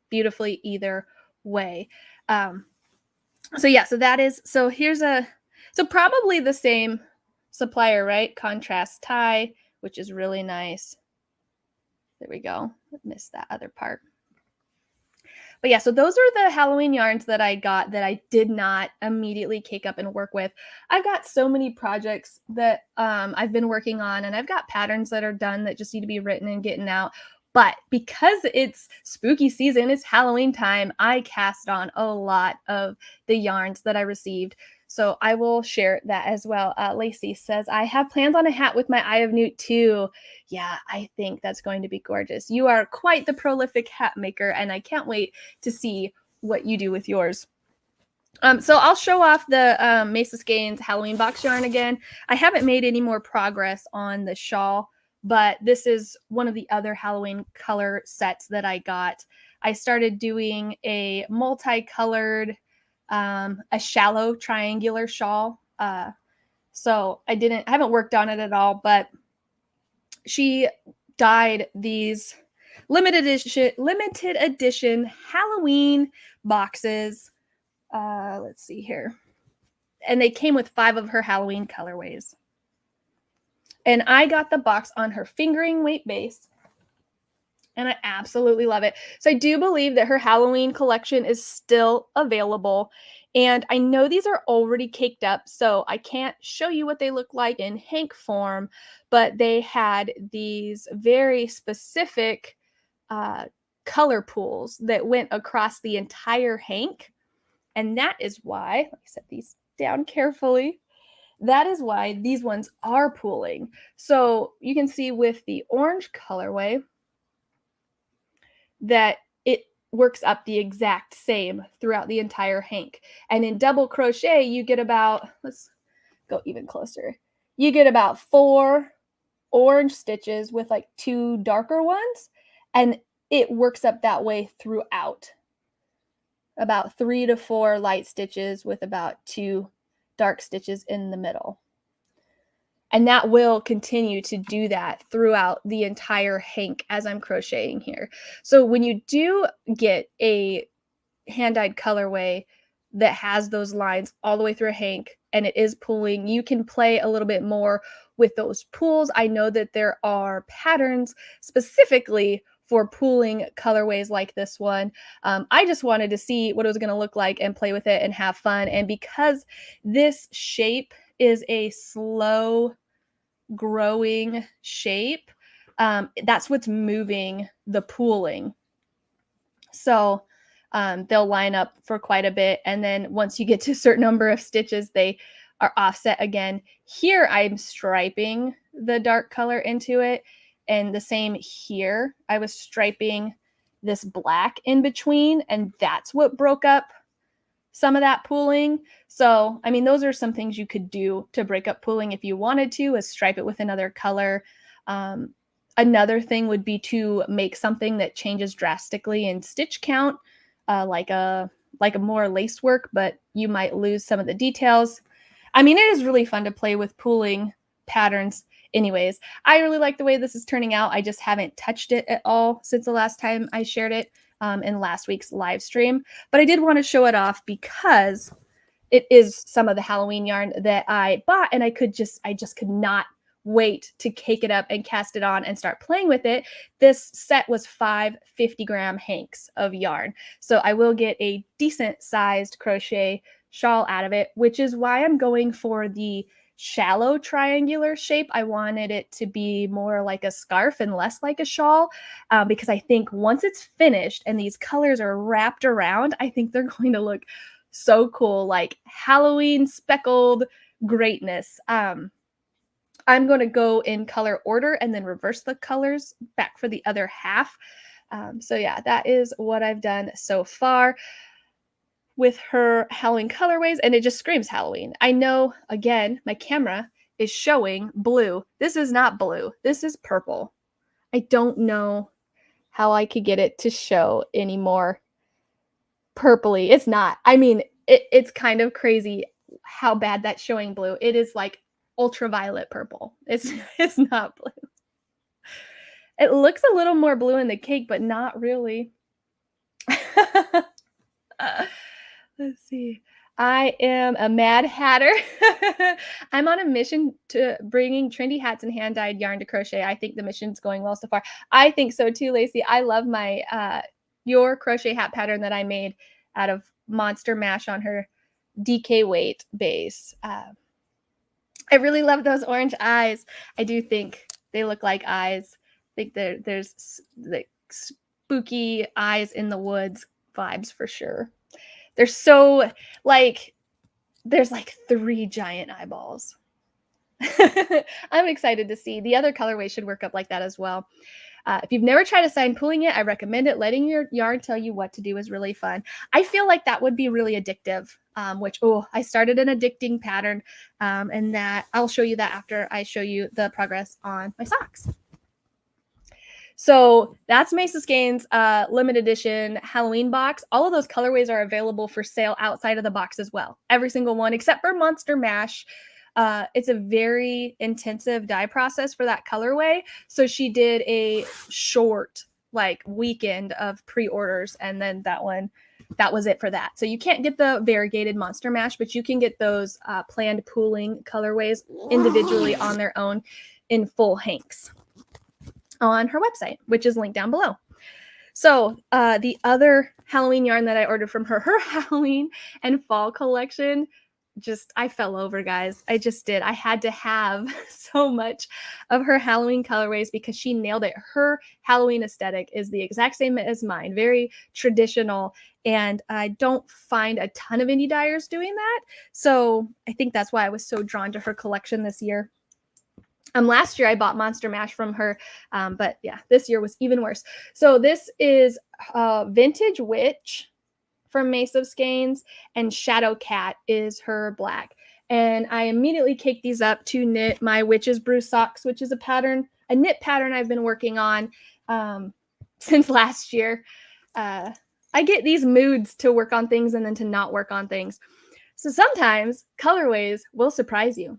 beautifully either way. So yeah, so here's so probably the same supplier, right? Contrast tie, which is really nice. There we go. I missed that other part. But yeah, so those are the Halloween yarns that I got that I did not immediately cake up and work with. I've got so many projects that I've been working on, and I've got patterns that are done that just need to be written and getting out. But because it's spooky season, it's Halloween time, I cast on a lot of the yarns that I received. So I will share that as well. Lacey says, I have plans on a hat with my Eye of Newt too. Yeah, I think that's going to be gorgeous. You are quite the prolific hat maker, and I can't wait to see what you do with yours. So I'll show off the Mace of Skeins Halloween box yarn again. I haven't made any more progress on the shawl, but this is one of the other Halloween color sets that I got. I started doing a multicolored, a shallow triangular shawl. So I haven't worked on it at all, but she dyed these limited edition Halloween boxes. Let's see here. And they came with 5 of her Halloween colorways. And I got the box on her fingering weight base, and I absolutely love it. So I do believe that her Halloween collection is still available. And I know these are already caked up, so I can't show you what they look like in hank form, but they had these very specific color pools that went across the entire hank. And that is why, let me set these down carefully. That is why these ones are pooling. So you can see with the orange colorway that it works up the exact same throughout the entire hank. And in double crochet, you get about, let's go even closer. You get about 4 orange stitches with like 2 darker ones, and it works up that way throughout. About 3 to 4 light stitches with about 2 dark stitches in the middle. And that will continue to do that throughout the entire hank as I'm crocheting here. So when you do get a hand-dyed colorway that has those lines all the way through a hank and it is pooling, you can play a little bit more with those pools. I know that there are patterns specifically for pooling colorways like this one. I just wanted to see what it was going to look like and play with it and have fun. And because this shape is a slow growing shape, that's what's moving the pooling. So they'll line up for quite a bit, and then once you get to a certain number of stitches, they are offset again. Here I'm striping the dark color into it, and the same here. I was striping this black in between, and that's what broke up some of that pooling. So, I mean, those are some things you could do to break up pooling if you wanted to, is stripe it with another color. Another thing would be to make something that changes drastically in stitch count, like a more lace work, but you might lose some of the details. I mean, it is really fun to play with pooling patterns anyways. I really like the way this is turning out. I just haven't touched it at all since the last time I shared it in last week's live stream. But I did want to show it off because it is some of the Halloween yarn that I bought, and I just could not wait to cake it up and cast it on and start playing with it. This set was 5 50-gram hanks of yarn. So I will get a decent sized crochet shawl out of it, which is why I'm going for the shallow triangular shape. I wanted it to be more like a scarf and less like a shawl, because I think once it's finished and these colors are wrapped around, I think they're going to look so cool, like Halloween speckled greatness. I'm going to go in color order and then reverse the colors back for the other half. So yeah, that is what I've done so far with her Halloween colorways, and it just screams Halloween. I know, again, my camera is showing blue. This is not blue. This is purple. I don't know how I could get it to show any more purpley. It's not. I mean, it's kind of crazy how bad that's showing blue. It is like ultraviolet purple. It's not blue. It looks a little more blue in the cake, but not really. Let's see. I am a Mad Hatter. I'm on a mission to bringing trendy hats and hand-dyed yarn to crochet. I think the mission's going well so far. I think so too, Lacey. I love my your crochet hat pattern that I made out of Monster Mash on her DK weight base. I really love those orange eyes. I do think they look like eyes. I think there's like spooky eyes in the woods vibes for sure. They're so like, there's like 3 giant eyeballs. I'm excited to see. The other colorway should work up like that as well. If you've never tried assign pulling it, I recommend it. Letting your yarn tell you what to do is really fun. I feel like that would be really addictive, I started an addicting pattern, and that I'll show you that after I show you the progress on my socks. So that's Mace of Skeins limited edition Halloween box. All of those colorways are available for sale outside of the box as well. Every single one except for Monster Mash. It's a very intensive dye process for that colorway. So she did a short like weekend of pre-orders, and then that was it for that. So you can't get the variegated Monster Mash, but you can get those planned pooling colorways individually on their own. in full hanks on her website, which is linked down below. So the other Halloween yarn that I ordered from her, her Halloween and fall collection, I fell over, guys. I just did. I had to have so much of her Halloween colorways because she nailed it. Her Halloween aesthetic is the exact same as mine, very traditional. And I don't find a ton of indie dyers doing that. So I think that's why I was so drawn to her collection this year. Last year I bought Monster Mash from her, but yeah, this year was even worse. So this is Vintage Witch from Mace of Skeins, and Shadow Cat is her black. And I immediately caked these up to knit my Witch's Brew socks, which is a knit pattern I've been working on since last year. I get these moods to work on things and then to not work on things. So sometimes colorways will surprise you.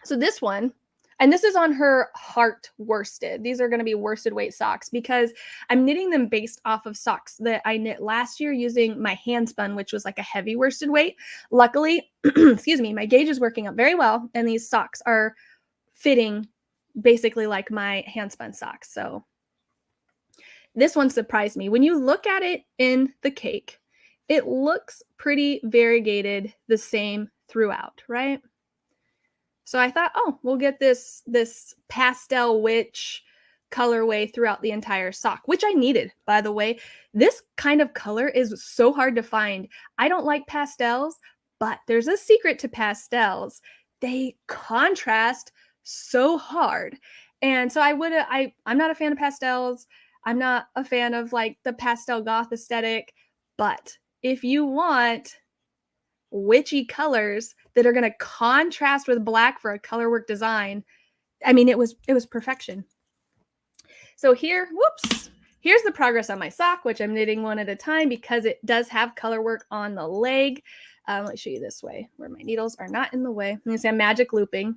So this one, and this is on her heart worsted. These are going to be worsted weight socks because I'm knitting them based off of socks that I knit last year using my hand spun, which was like a heavy worsted weight. Luckily, excuse me, my gauge is working up very well, and these socks are fitting basically like my hand spun socks. So this one surprised me. When you look at it in the cake, it looks pretty variegated the same throughout, right? So I thought, oh, we'll get this pastel witch colorway throughout the entire sock, which I needed, by the way. This kind of color is so hard to find. I don't like pastels, but there's a secret to pastels. They contrast so hard. And so I'm not a fan of pastels. I'm not a fan of like the pastel goth aesthetic, but if you want witchy colors that are going to contrast with black for a colorwork design, I mean, it was perfection. So here's the progress on my sock, which I'm knitting one at a time because it does have colorwork on the leg. Let me show you this way where my needles are not in the way. You can see I'm magic looping.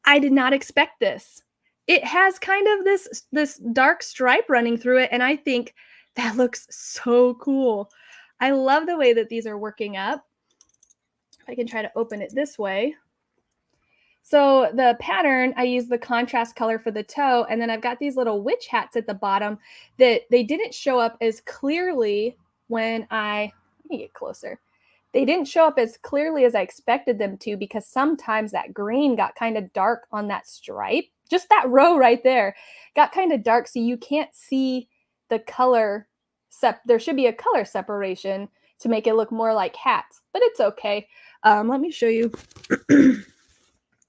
I did not expect this. It has kind of this dark stripe running through it, and I think that looks so cool. I love the way that these are working up. If I can try to open it this way. So the pattern, I use the contrast color for the toe, and then I've got these little witch hats at the bottom that they didn't show up as clearly when let me get closer. They didn't show up as clearly as I expected them to because sometimes that green got kind of dark on that stripe. Just that row right there got kind of dark, so you can't see the color. There should be a color separation to make it look more like hats, but it's okay. Let me show you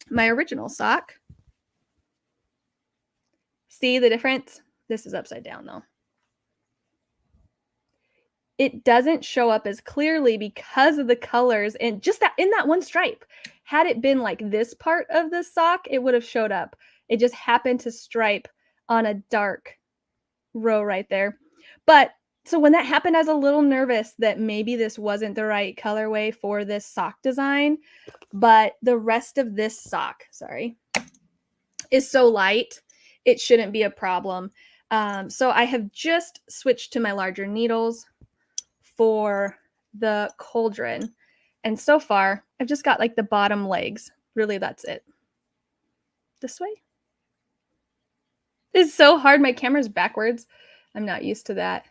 my original sock. See the difference? This is upside down though. It doesn't show up as clearly because of the colors and just that in that one stripe. Had it been like this part of the sock, it would have showed up. It just happened to stripe on a dark row right there. But so when that happened, I was a little nervous that maybe this wasn't the right colorway for this sock design, but the rest of this sock, is so light, it shouldn't be a problem. So I have just switched to my larger needles for the cauldron. And so far, I've just got like the bottom legs. Really, that's it. This way. It's so hard. My camera's backwards. I'm not used to that.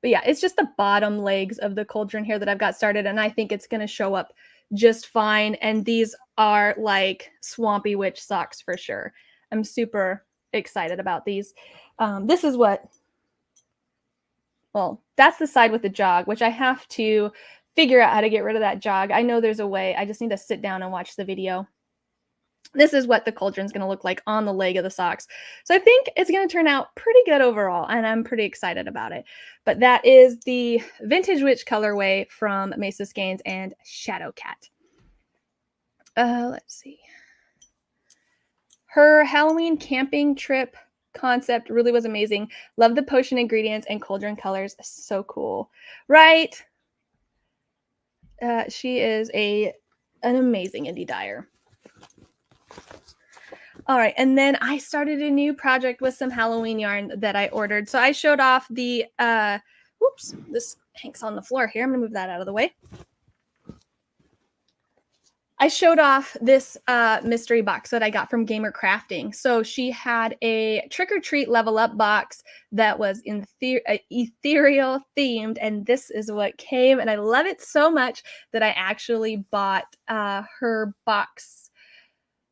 But yeah, it's just the bottom legs of the cauldron here that I've got started, and I think it's going to show up just fine. And these are like Swampy Witch socks for sure. I'm super excited about these. This is that's the side with the jog, which I have to figure out how to get rid of that jog. I know there's a way. I just need to sit down and watch the video. This is what the cauldron's going to look like on the leg of the socks. So I think it's going to turn out pretty good overall, and I'm pretty excited about it. But that is the Vintage Witch colorway from Mace of Skeins and Shadow Cat. Let's see. Her Halloween camping trip concept really was amazing. Love the potion ingredients and cauldron colors. So cool, right? She is an amazing indie dyer. All right, and then I started a new project with some Halloween yarn that I ordered. So I showed off the, whoops, this hangs on the floor here. I'm gonna move that out of the way. I showed off this mystery box that I got from Gamer Crafting. So she had a trick or treat level up box that was ethereal themed, and this is what came. And I love it so much that I actually bought her box.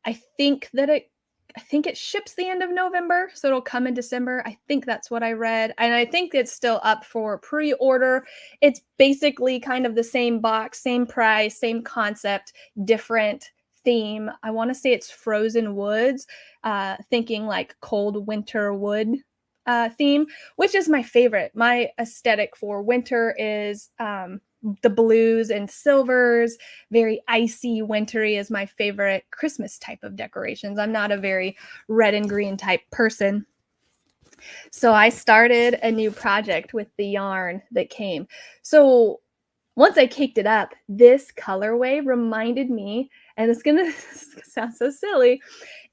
I think it ships the end of November, so it'll come in December. I think that's what I read. And I think it's still up for pre-order. It's basically kind of the same box, same price, same concept, different theme. I want to say it's frozen woods, thinking like cold winter wood theme, which is my favorite. My aesthetic for winter is the blues and silvers. Very icy, wintry is my favorite Christmas type of decorations. I'm not a very red and green type person. So I started a new project with the yarn that came. So once I caked it up, this colorway reminded me, and it's gonna sound so silly,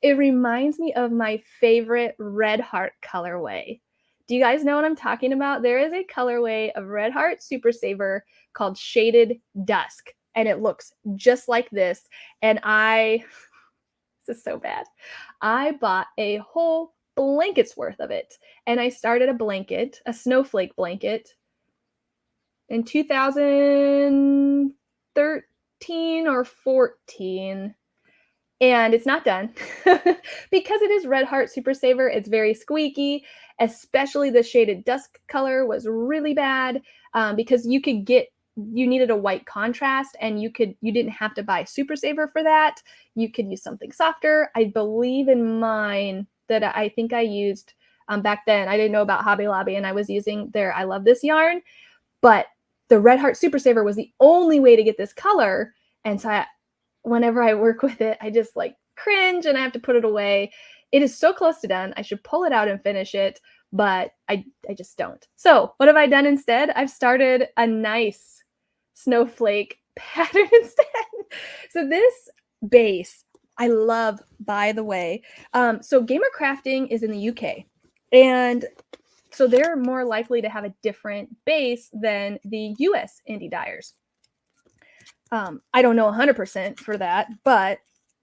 it reminds me of my favorite Red Heart colorway. Do you guys know what I'm talking about? There is a colorway of Red Heart Super Saver called Shaded Dusk, and it looks just like this. And this is so bad. I bought a whole blanket's worth of it, and I started a blanket, a snowflake blanket, in 2013 or 14. And it's not done because it is Red Heart Super Saver. It's very squeaky, especially the Shaded Dusk color was really bad because you needed a white contrast, and you didn't have to buy Super Saver for that. You could use something softer. I believe in mine that I think I used back then. I didn't know about Hobby Lobby, and I was using their I Love This yarn, but the Red Heart Super Saver was the only way to get this color. And so whenever I work with it, I just like cringe and I have to put it away. It is so close to done. I should pull it out and finish it, but I just don't. So what have I done instead? I've started a nice snowflake pattern instead. So this base, I love, by the way. So Gamer Crafting is in the UK, and so they're more likely to have a different base than the US indie dyers. I don't know 100% for that, but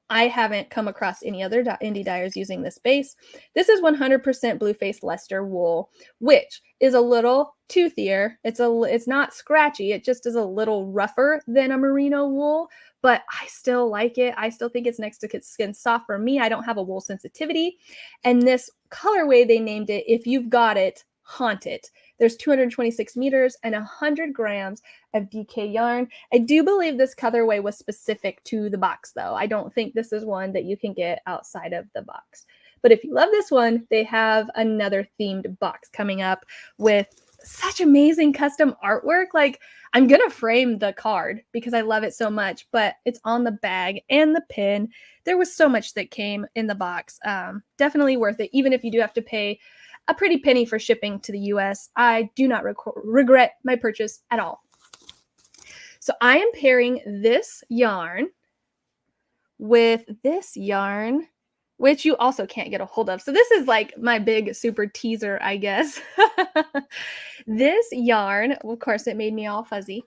I haven't come across any other indie dyers using this base. This is 100% Blueface Leicester wool, which is a little toothier. It's not scratchy. It just is a little rougher than a merino wool, but I still like it. I still think it's next to skin soft for me. I don't have a wool sensitivity. And this colorway, they named it, If You've Got It, Haunt It. There's 226 meters and 100 grams of DK yarn. I do believe this colorway was specific to the box, though. I don't think this is one that you can get outside of the box. But if you love this one, they have another themed box coming up with such amazing custom artwork. Like, I'm going to frame the card because I love it so much, but it's on the bag and the pin. There was so much that came in the box. Definitely worth it, even if you do have to pay a pretty penny for shipping to the US. I do not regret my purchase at all. So I am pairing this yarn with this yarn, which you also can't get a hold of. So this is like my big super teaser, I guess. This yarn, of course, it made me all fuzzy.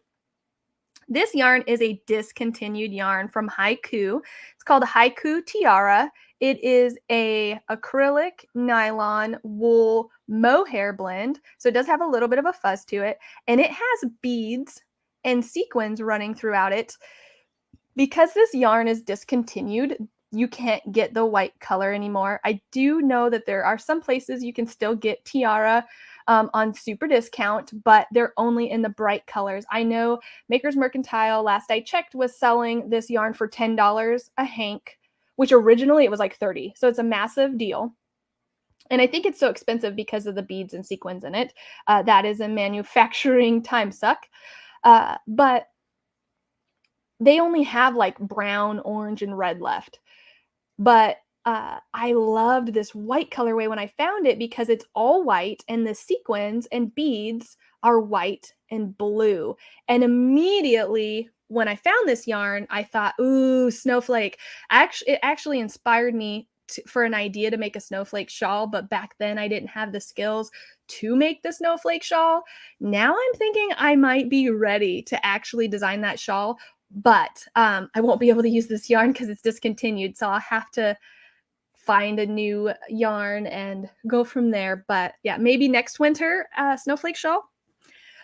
This yarn is a discontinued yarn from Haiku. It's called Haiku Tiara. It is a acrylic nylon wool mohair blend. So it does have a little bit of a fuzz to it. And it has beads and sequins running throughout it. Because this yarn is discontinued, you can't get the white color anymore. I do know that there are some places you can still get Tiara on super discount, but they're only in the bright colors. I know Maker's Mercantile, last I checked, was selling this yarn for $10 a hank, which originally it was like $30. So it's a massive deal. And I think it's so expensive because of the beads and sequins in it. That is a manufacturing time suck. But they only have like brown, orange, and red left. But I loved this white colorway when I found it because it's all white and the sequins and beads are white and blue. And immediately when I found this yarn, I thought, ooh, snowflake. It actually inspired me for an idea to make a snowflake shawl, but back then I didn't have the skills to make the snowflake shawl. Now I'm thinking I might be ready to actually design that shawl but I won't be able to use this yarn because it's discontinued. So I'll have to find a new yarn and go from there. But yeah, maybe next winter, snowflake shawl.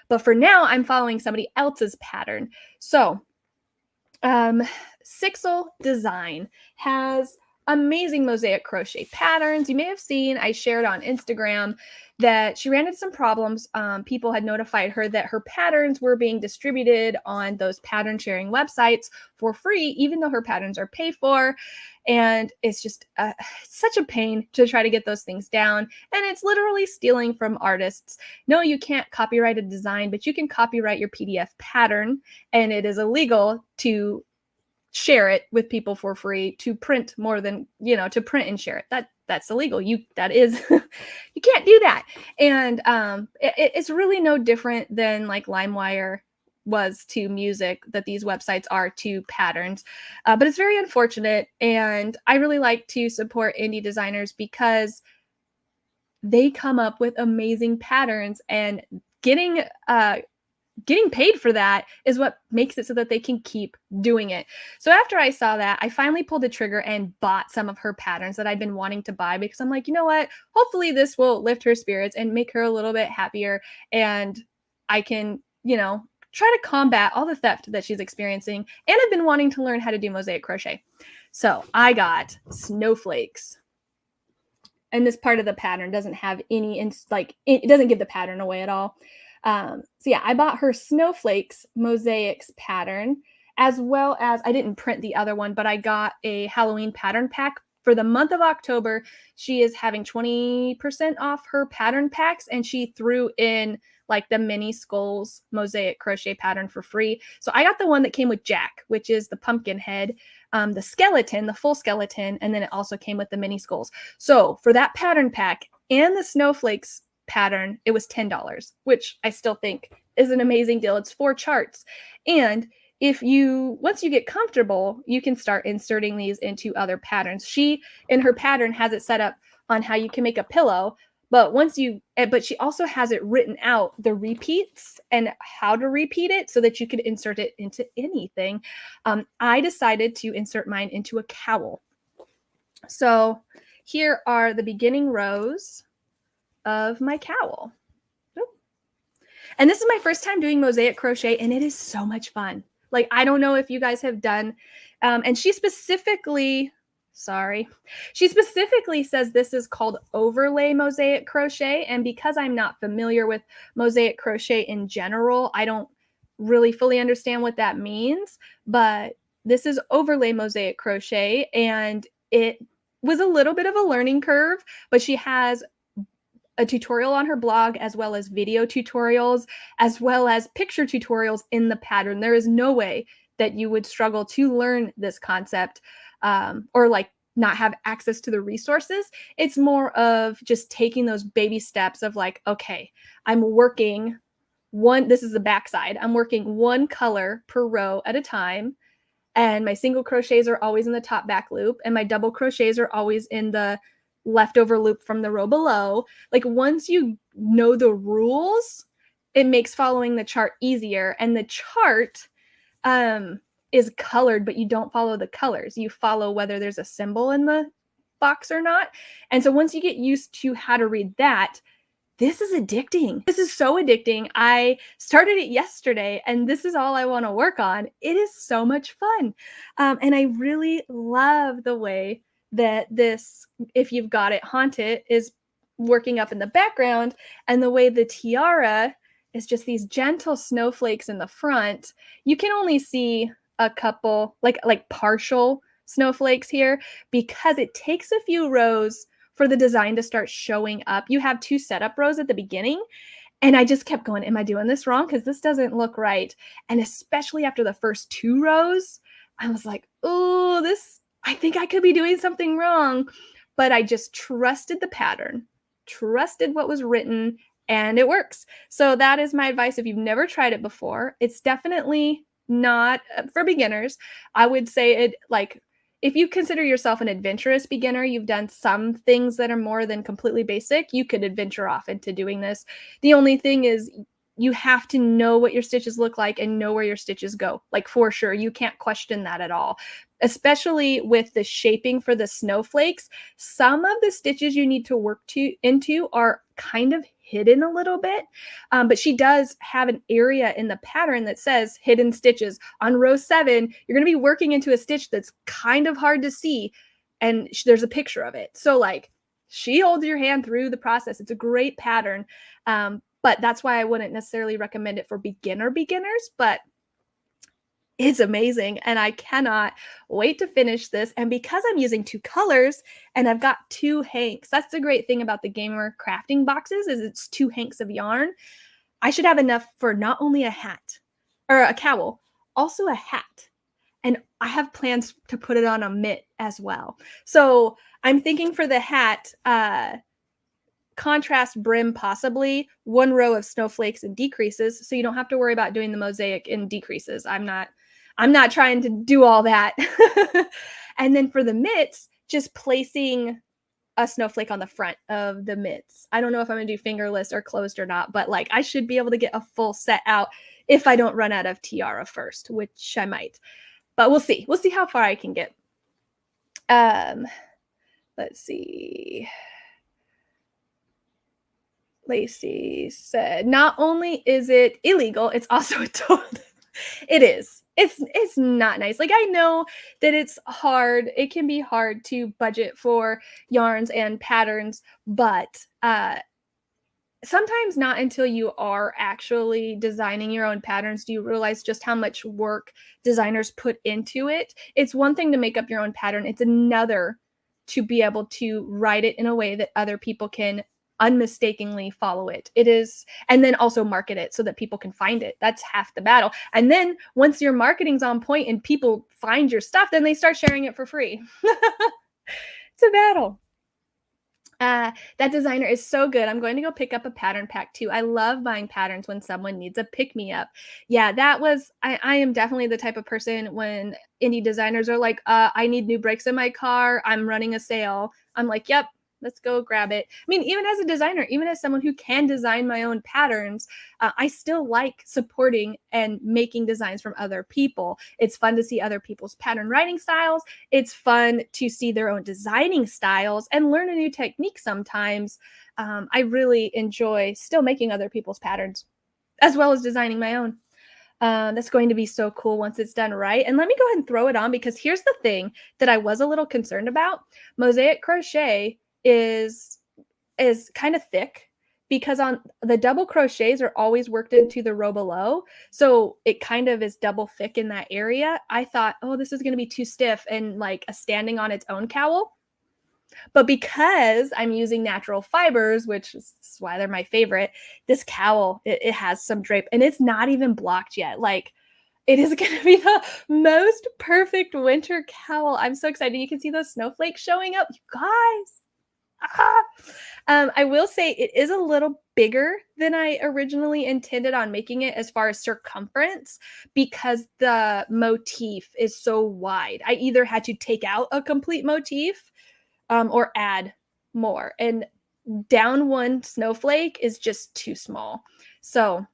But for now, I'm following somebody else's pattern. So SixL Design has amazing mosaic crochet patterns. You may have seen, I shared on Instagram that she ran into some problems. People had notified her that her patterns were being distributed on those pattern sharing websites for free, even though her patterns are paid for. And it's just such a pain to try to get those things down. And it's literally stealing from artists. No, you can't copyright a design, but you can copyright your PDF pattern. And it is illegal to share it with people for free, to print more than, to print and share it. That's illegal. That is, you can't do that. And it's really no different than like LimeWire was to music, that these websites are to patterns. But it's very unfortunate. And I really like to support indie designers because they come up with amazing patterns, and getting paid for that is what makes it so that they can keep doing it. So after I saw that, I finally pulled the trigger and bought some of her patterns that I've been wanting to buy, because I'm like, you know what? Hopefully this will lift her spirits and make her a little bit happier. And I can, try to combat all the theft that she's experiencing. And I've been wanting to learn how to do mosaic crochet. So I got snowflakes. And this part of the pattern doesn't have any, it doesn't give the pattern away at all. So yeah, I bought her snowflakes mosaics pattern, as well as, I didn't print the other one, but I got a Halloween pattern pack. For the month of October, she is having 20% off her pattern packs, and she threw in like the mini skulls mosaic crochet pattern for free. So I got the one that came with Jack, which is the pumpkin head, the skeleton, the full skeleton, and then it also came with the mini skulls. So for that pattern pack and the snowflakes pattern, it was $10, which I still think is an amazing deal. It's 4 charts. And once you get comfortable, you can start inserting these into other patterns. She, in her pattern, has it set up on how you can make a pillow, but she also has it written out, the repeats and how to repeat it so that you could insert it into anything. I decided to insert mine into a cowl. So here are the beginning rows of my cowl. And this is my first time doing mosaic crochet, and it is so much fun. Like, I don't know if you guys have done, and she specifically says this is called overlay mosaic crochet. And because I'm not familiar with mosaic crochet in general, I don't really fully understand what that means, but this is overlay mosaic crochet, and it was a little bit of a learning curve, but she has a tutorial on her blog, as well as video tutorials, as well as picture tutorials in the pattern. There is no way that you would struggle to learn this concept, or like not have access to the resources. It's more of just taking those baby steps of like, okay, I'm working this is the backside. I'm working one color per row at a time. And my single crochets are always in the top back loop, and my double crochets are always in the leftover loop from the row below. Like, once you know the rules, it makes following the chart easier. And the chart is colored, but you don't follow the colors. You follow whether there's a symbol in the box or not. And so once you get used to how to read that, this is addicting. This is so addicting. I started it yesterday, and this is all I want to work on. It is so much fun. And I really love the way that this, if you've got it, haunt it, is working up in the background, and the way the tiara is just these gentle snowflakes in the front. You can only see a couple, like partial snowflakes here, because it takes a few rows for the design to start showing up. You have 2 setup rows at the beginning, and I just kept going, am I doing this wrong? Because this doesn't look right. And especially after the first 2 rows, I was like, oh, I think I could be doing something wrong. But I just trusted the pattern, trusted what was written, and it works. So that is my advice. If you've never tried it before, it's definitely not for beginners. I would say it, like, if you consider yourself an adventurous beginner, you've done some things that are more than completely basic, you could adventure off into doing this. The only thing is, you have to know what your stitches look like and know where your stitches go. Like for sure, you can't question that at all. Especially with the shaping for the snowflakes, some of the stitches you need to work into are kind of hidden a little bit. But she does have an area in the pattern that says hidden stitches. On row 7, you're going to be working into a stitch that's kind of hard to see, and there's a picture of it. So like, she holds your hand through the process. It's a great pattern. But that's why I wouldn't necessarily recommend it for beginners, but it's amazing. And I cannot wait to finish this. And because I'm using 2 colors and I've got 2 hanks, that's the great thing about the Gamer crafting boxes is it's 2 hanks of yarn. I should have enough for not only a hat or a cowl, also a hat. And I have plans to put it on a mitt as well. So I'm thinking for the hat, contrast brim, possibly 1 row of snowflakes and decreases, so you don't have to worry about doing the mosaic in decreases. I'm not trying to do all that. And then for the mitts, just placing a snowflake on the front of the mitts. I don't know if I'm gonna do fingerless or closed or not, but like I should be able to get a full set out if I don't run out of tiara first, which I might. But we'll see. We'll see how far I can get. Let's see. Lacey said, not only is it illegal, it's also a total. It is. It's not nice. Like, I know that it's hard. It can be hard to budget for yarns and patterns, but sometimes not until you are actually designing your own patterns do you realize just how much work designers put into it. It's one thing to make up your own pattern. It's another to be able to write it in a way that other people can unmistakably follow it. It is, and then also market it so that people can find it. That's half the battle. And then once your marketing's on point and people find your stuff, then they start sharing it for free. It's a battle. That designer is so good. I'm going to go pick up a pattern pack too. I love buying patterns when someone needs a pick-me-up. Yeah, that was, I am definitely the type of person when indie designers are like, I need new brakes in my car, I'm running a sale. I'm like, yep, let's go grab it. I mean, even as a designer, even as someone who can design my own patterns, I still like supporting and making designs from other people. It's fun to see other people's pattern writing styles. It's fun to see their own designing styles and learn a new technique sometimes. I really enjoy still making other people's patterns as well as designing my own. That's going to be so cool once it's done right. And let me go ahead and throw it on, because here's the thing that I was a little concerned about. Mosaic crochet is kind of thick, because on the double crochets are always worked into the row below. So it kind of is double thick in that area. I thought, oh, this is going to be too stiff and like a standing on its own cowl. But because I'm using natural fibers, which is why they're my favorite, this cowl, it has some drape and it's not even blocked yet. Like, it is going to be the most perfect winter cowl. I'm so excited. You can see those snowflakes showing up. You guys. I will say it is a little bigger than I originally intended on making it as far as circumference, because the motif is so wide. I either had to take out a complete motif or add more, and down one snowflake is just too small. So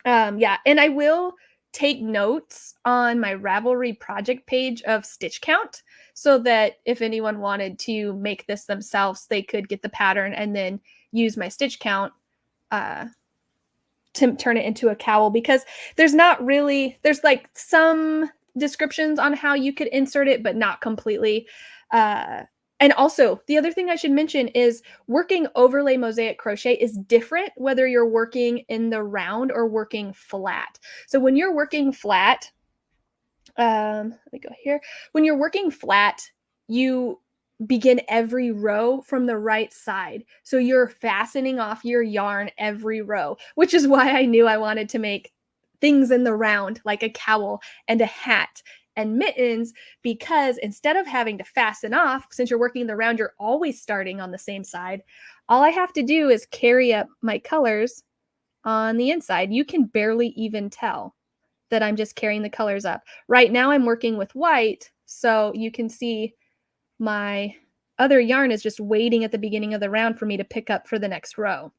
yeah, and I will take notes on my Ravelry project page of stitch count, so that if anyone wanted to make this themselves, they could get the pattern and then use my stitch count to turn it into a cowl, because there's like some descriptions on how you could insert it, but not completely. And also, the other thing I should mention is working overlay mosaic crochet is different whether you're working in the round or working flat. So when you're working flat, let me go here. When you're working flat, you begin every row from the right side. So you're fastening off your yarn every row, which is why I knew I wanted to make things in the round, like a cowl and a hat and mittens, because instead of having to fasten off, since you're working the round, you're always starting on the same side. All I have to do is carry up my colors on the inside. You can barely even tell that I'm just carrying the colors up. Right now I'm working with white, so you can see my other yarn is just waiting at the beginning of the round for me to pick up for the next row.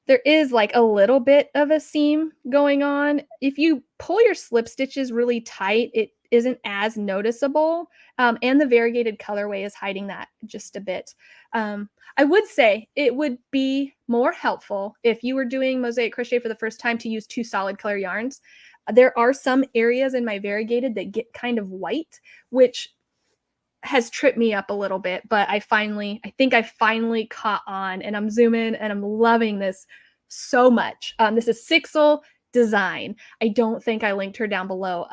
there is like a little bit of a seam going on. If you pull your slip stitches really tight, it isn't as noticeable. And the variegated colorway is hiding that just a bit. I would say it would be more helpful if you were doing mosaic crochet for the first time to use 2 solid color yarns. There are some areas in my variegated that get kind of white, which has tripped me up a little bit, but I think I finally caught on, and I'm zooming and I'm loving this so much. This is SixL Design. I don't think I linked her down below,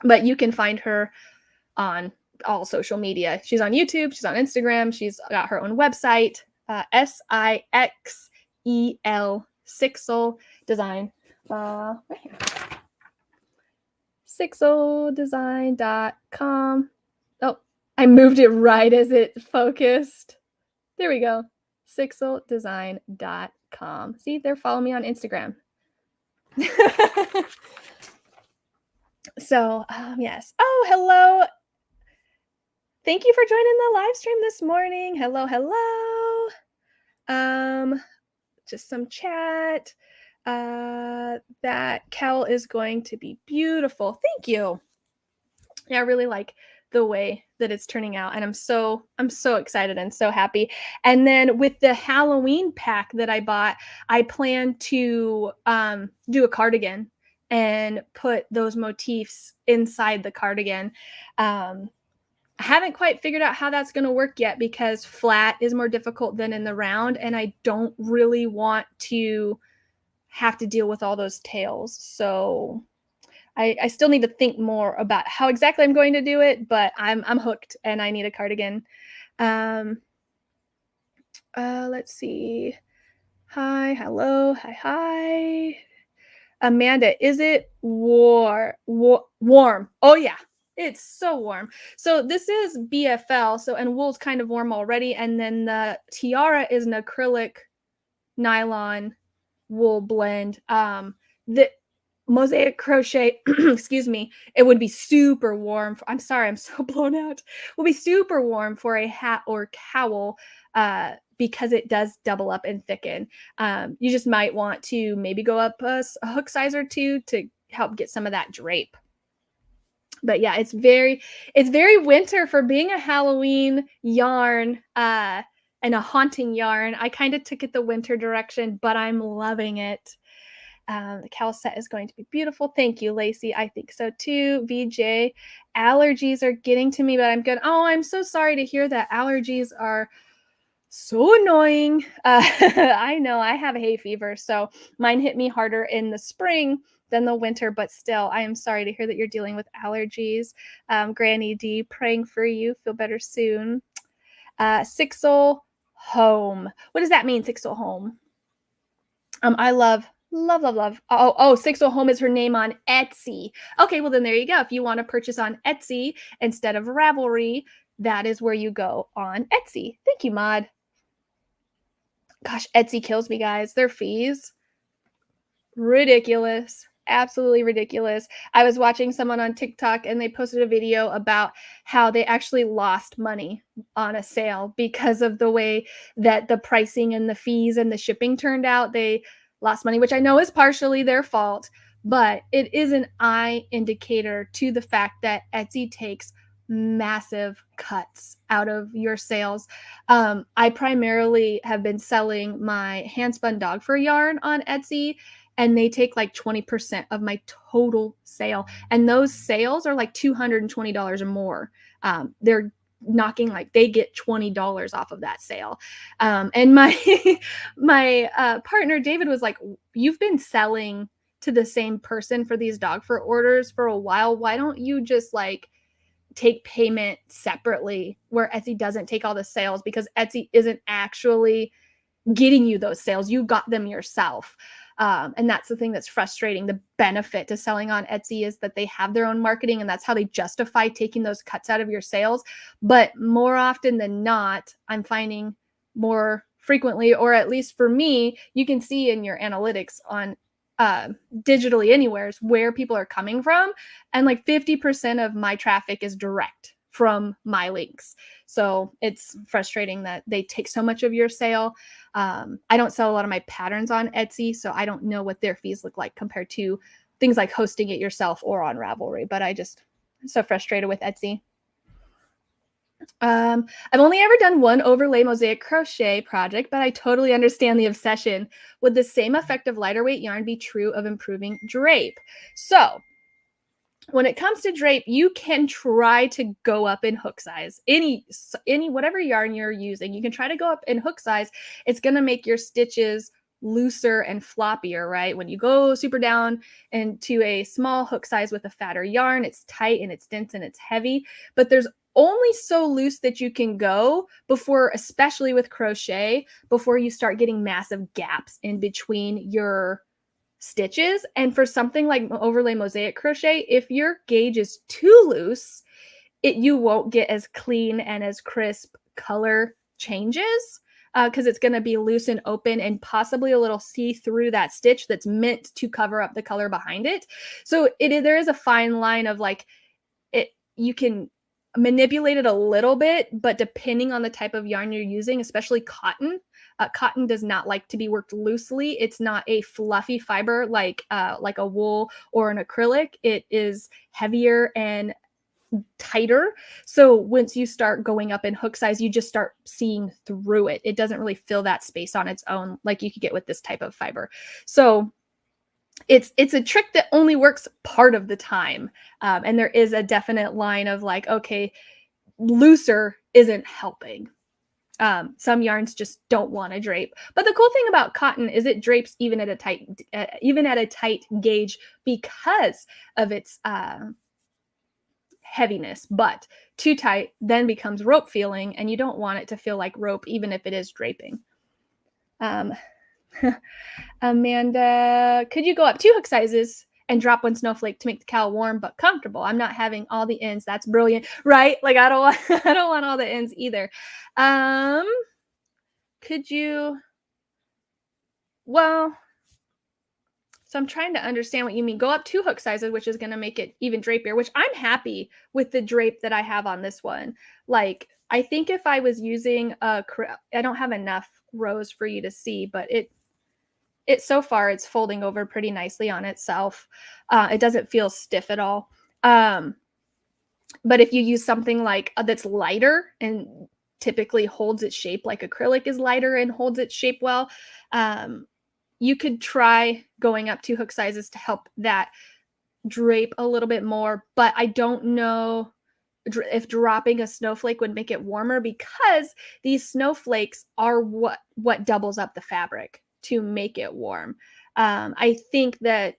but you can find her on all social media. She's on YouTube, she's on Instagram, she's got her own website, SixL, SixL Design. Right here. SixLDesign.com. Oh, I moved it right as it focused. There we go. SixLDesign.com. See, they're following me on Instagram. So, yes. Oh, hello. Thank you for joining the live stream this morning. Hello, hello. Just some chat. That cowl is going to be beautiful. Thank you. Yeah, I really like the way that it's turning out, and I'm so excited and so happy. And then with the Halloween pack that I bought, I plan to do a cardigan and put those motifs inside the cardigan. I haven't quite figured out how that's going to work yet, because flat is more difficult than in the round, and I don't really want to have to deal with all those tails. So I still need to think more about how exactly I'm going to do it, but I'm hooked and I need a cardigan. Let's see. Hi, hello, hi. Amanda, is it warm? Oh yeah, it's so warm. So this is BFL, and wool's kind of warm already, and then the tiara is an acrylic nylon wool blend. The mosaic crochet, excuse me, it would be super warm. I'm sorry, I'm so blown out. Will be super warm for a hat or cowl, because it does double up and thicken. You just might want to maybe go up a hook size or 2 to help get some of that drape. But yeah, it's very winter for being a Halloween yarn, and a haunting yarn. I kind of took it the winter direction, but I'm loving it. The cowl set is going to be beautiful. Thank you, Lacey. I think so too. VJ, allergies are getting to me, but I'm good. Oh, I'm so sorry to hear that. Allergies are so annoying. I know I have hay fever, so mine hit me harder in the spring than the winter, but still, I am sorry to hear that you're dealing with allergies. Granny D, praying for you. Feel better soon. SixL Home. What does that mean, SixL Home? I love. Oh, SixL Home is her name on Etsy. Okay, well then there you go. If you want to purchase on Etsy instead of Ravelry, that is where you go on Etsy. Thank you, Mod. Gosh, Etsy kills me, guys. Their fees, ridiculous. Absolutely ridiculous. I was watching someone on TikTok and they posted a video about how they actually lost money on a sale because of the way that the pricing and the fees and the shipping turned out. They lost money, which I know is partially their fault, but it is an eye indicator to the fact that Etsy takes massive cuts out of your sales. I primarily have been selling my handspun dog fur yarn on Etsy, and they take like 20% of my total sale. And those sales are like $220 or more. They're knocking, like, they get $20 off of that sale. And my partner David was like, you've been selling to the same person for these dog fur orders for a while. Why don't you just like take payment separately where Etsy doesn't take all the sales? Because Etsy isn't actually getting you those sales. You got them yourself. And that's the thing that's frustrating. The benefit to selling on Etsy is that they have their own marketing, and that's how they justify taking those cuts out of your sales. But more often than not, I'm finding more frequently, or at least for me, you can see in your analytics on digitally anywheres where people are coming from. And like 50% of my traffic is direct from my links. So it's frustrating that they take so much of your sale. I don't sell a lot of my patterns on Etsy, so I don't know what their fees look like compared to things like hosting it yourself or on Ravelry, but I'm so frustrated with Etsy. I've only ever done one overlay mosaic crochet project, but I totally understand the obsession. Would the same effect of lighter weight yarn be true of improving drape? So when it comes to drape, you can try to go up in hook size. Any whatever yarn you're using, you can try to go up in hook size. It's going to make your stitches looser and floppier, right? When you go super down into a small hook size with a fatter yarn, it's tight and it's dense and it's heavy, but there's only so loose that you can go before, especially with crochet, before you start getting massive gaps in between your stitches. And for something like overlay mosaic crochet, if your gauge is too loose, you won't get as clean and as crisp color changes because it's going to be loose and open and possibly a little see through that stitch that's meant to cover up the color behind it. So there is a fine line of like it. You can manipulate it a little bit, but depending on the type of yarn you're using, especially cotton, cotton does not like to be worked loosely. It's not a fluffy fiber like a wool or an acrylic. It is heavier and tighter. So once you start going up in hook size, you just start seeing through it. It doesn't really fill that space on its own like you could get with this type of fiber. So it's a trick that only works part of the time. And there is a definite line of like, okay, looser isn't helping. Some yarns just don't want to drape. But the cool thing about cotton is it drapes even at a tight gauge because of its heaviness. But too tight then becomes rope feeling, and you don't want it to feel like rope even if it is draping. Amanda, could you go up 2 hook sizes and drop 1 snowflake to make the cowl warm but comfortable? I'm not having all the ends. That's brilliant, right? Like I don't want all the ends either. Could you? Well, so I'm trying to understand what you mean. Go up 2 hook sizes, which is going to make it even drapier, which I'm happy with the drape that I have on this one. Like I think if I was using I don't have enough rows for you to see, but it so far it's folding over pretty nicely on itself. It doesn't feel stiff at all. But if you use something like that's lighter and typically holds its shape, like acrylic is lighter and holds its shape well, you could try going up 2 hook sizes to help that drape a little bit more. But I don't know if dropping a snowflake would make it warmer, because these snowflakes are what doubles up the fabric to make it warm. I think that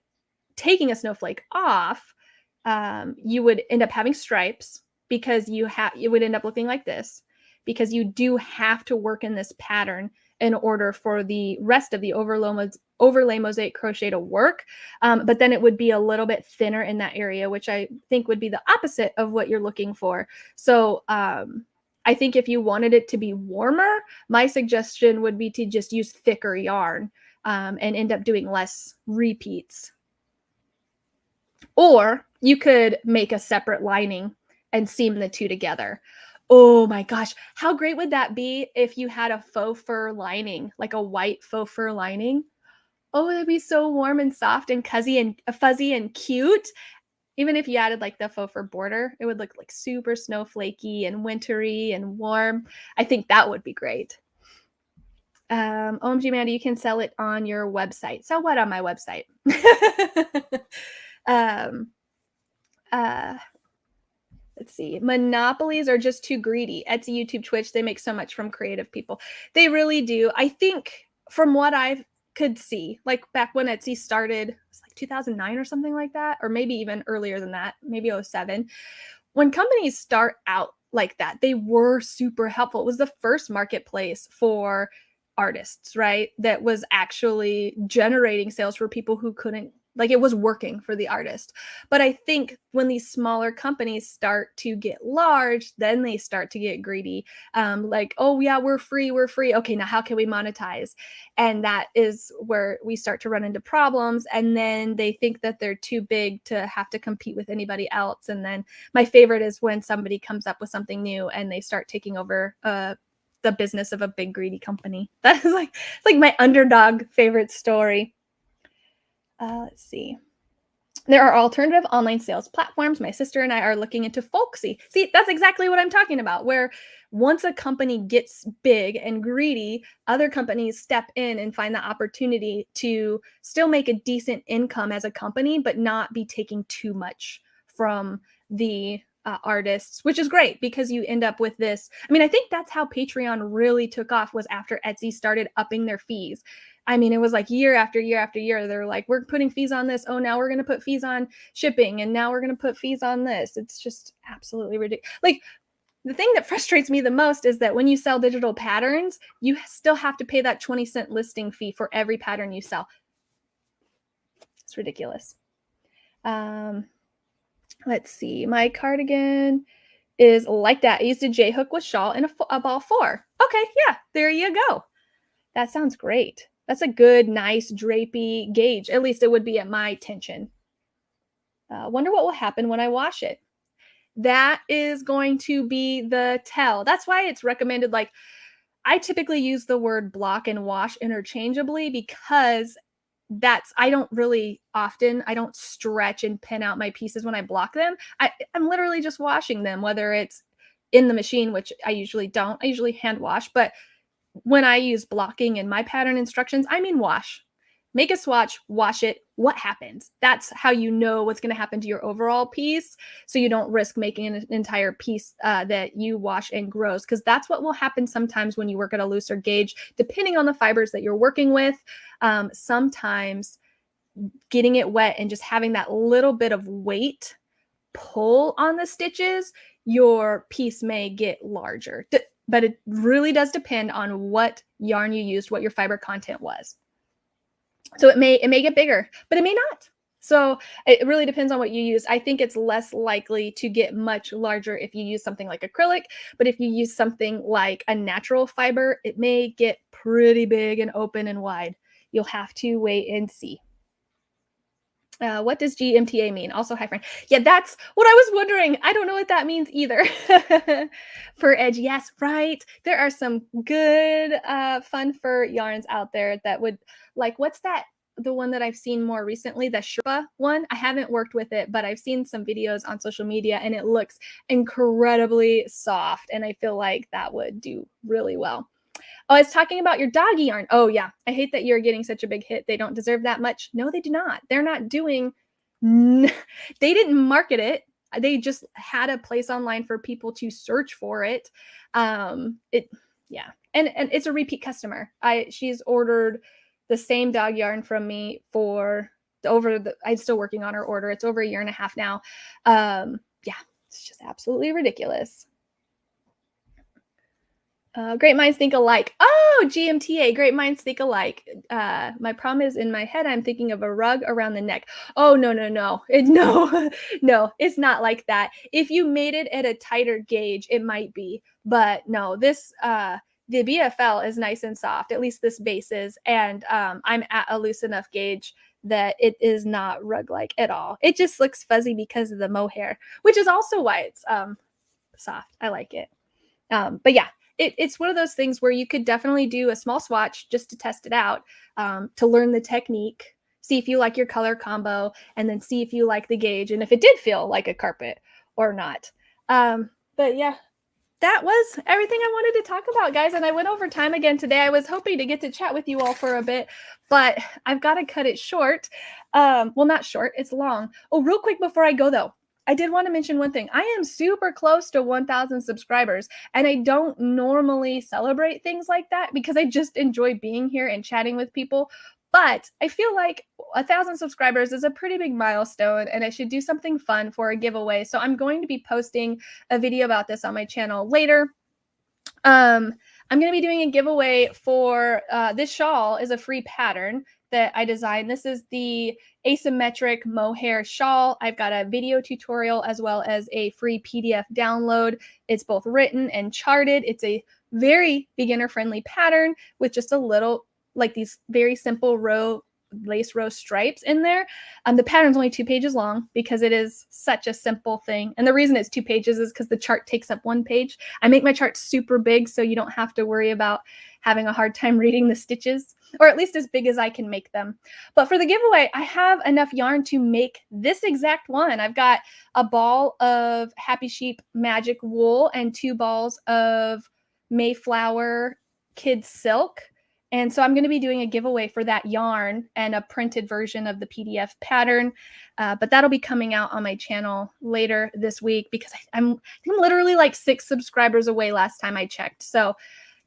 taking a snowflake off, you would end up having stripes because it would end up looking like this, because you do have to work in this pattern in order for the rest of the overlay mosaic crochet to work. But then it would be a little bit thinner in that area, which I think would be the opposite of what you're looking for. So I think if you wanted it to be warmer, my suggestion would be to just use thicker yarn and end up doing less repeats. Or you could make a separate lining and seam the 2 together. Oh my gosh, how great would that be if you had a faux fur lining, like a white faux fur lining? Oh, it'd be so warm and soft and fuzzy and cute. Even if you added like the faux fur border, it would look like super snowflakey and wintry and warm. I think that would be great. OMG, Mandy, you can sell it on your website. Sell what on my website? Let's see. Monopolies are just too greedy. Etsy, YouTube, Twitch, they make so much from creative people. They really do. I think from what I could see, like back when Etsy started, it's like 2009 or something like that, or maybe even earlier than that, maybe 2007. When companies start out like that, they were super helpful. It was the first marketplace for artists, right? That was actually generating sales for people who couldn't like it was working for the artist. But I think when these smaller companies start to get large, then they start to get greedy. Like, oh yeah, we're free. Okay, now how can we monetize? And that is where we start to run into problems. And then they think that they're too big to have to compete with anybody else. And then my favorite is when somebody comes up with something new and they start taking over the business of a big greedy company. That is like, it's like my underdog favorite story. Let's see. There are alternative online sales platforms. My sister and I are looking into Folksy. See, that's exactly what I'm talking about, where once a company gets big and greedy, other companies step in and find the opportunity to still make a decent income as a company, but not be taking too much from the artists, which is great because you end up with this. I mean, I think that's how Patreon really took off, was after Etsy started upping their fees. I mean, it was like year after year after year. They're like, we're putting fees on this. Oh, now we're going to put fees on shipping. And now we're going to put fees on this. It's just absolutely ridiculous. Like, the thing that frustrates me the most is that when you sell digital patterns, you still have to pay that 20-cent listing fee for every pattern you sell. It's ridiculous. Let's see. My cardigan is like that. I used a J-hook with shawl and a ball 4. Okay, yeah, there you go. That sounds great. That's a good, nice, drapey gauge. At least it would be at my tension. Wonder what will happen when I wash it. That is going to be the tell. That's why it's recommended. Like, I typically use the word block and wash interchangeably because I don't really often, I don't stretch and pin out my pieces when I block them. I'm literally just washing them, whether it's in the machine, which I usually don't. I usually hand wash, but when I use blocking in my pattern instructions, I mean wash. Make a swatch, wash it. What happens? That's how you know what's going to happen to your overall piece, so you don't risk making an entire piece that you wash and grows, because that's what will happen sometimes when you work at a looser gauge, depending on the fibers that you're working with. Sometimes getting it wet and just having that little bit of weight pull on the stitches, your piece may get larger. But it really does depend on what yarn you used, what your fiber content was. So it may get bigger, but it may not. So it really depends on what you use. I think it's less likely to get much larger if you use something like acrylic, but if you use something like a natural fiber, it may get pretty big and open and wide. You'll have to wait and see. What does GMTA mean? Also, hi, friend. Yeah, that's what I was wondering. I don't know what that means either. Fur edge, yes, right. There are some good fun fur yarns out there that would, like, what's that? The one that I've seen more recently, the Sherpa one. I haven't worked with it, but I've seen some videos on social media and it looks incredibly soft. And I feel like that would do really well. Oh, I was talking about your doggy yarn. Oh, yeah. I hate that you're getting such a big hit. They don't deserve that much. No, they do not. They're not doing, they didn't market it. They just had a place online for people to search for it. Yeah. And it's a repeat customer. She's ordered the same dog yarn from me for I'm still working on her order. It's over 1.5 years now. Yeah, it's just absolutely ridiculous. Great minds think alike. Oh, GMTA, great minds think alike. My problem is in my head, I'm thinking of a rug around the neck. Oh, no. No, no, it's not like that. If you made it at a tighter gauge, it might be, but no, this, the BFL is nice and soft, at least this base is, and I'm at a loose enough gauge that it is not rug-like at all. It just looks fuzzy because of the mohair, which is also why it's soft. I like it. But yeah, it's one of those things where you could definitely do a small swatch just to test it out, to learn the technique, see if you like your color combo, and then see if you like the gauge and if it did feel like a carpet or not. But yeah, that was everything I wanted to talk about, guys. And I went over time again today. I was hoping to get to chat with you all for a bit, but I've got to cut it short. Well, not short, it's long. Oh, real quick before I go though, I did want to mention one thing. I am super close to 1,000 subscribers, and I don't normally celebrate things like that because I just enjoy being here and chatting with people. But I feel like 1,000 subscribers is a pretty big milestone, and I should do something fun for a giveaway. So I'm going to be posting a video about this on my channel later. I'm going to be doing a giveaway for this shawl is a free pattern. that I designed. This is the asymmetric mohair shawl. I've got a video tutorial as well as a free PDF download. It's both written and charted. It's a very beginner friendly pattern with just a little, like these very simple lace row stripes in there. The pattern's only 2 pages long because it is such a simple thing. And the reason it's 2 pages is because the chart takes up 1 page. I make my charts super big so you don't have to worry about having a hard time reading the stitches, or at least as big as I can make them. But for the giveaway, I have enough yarn to make this exact one. I've got a ball of Happy Sheep Magic Wool and 2 balls of Mayflower Kid Silk. And so I'm going to be doing a giveaway for that yarn and a printed version of the PDF pattern. But that'll be coming out on my channel later this week because I'm literally like 6 subscribers away last time I checked. So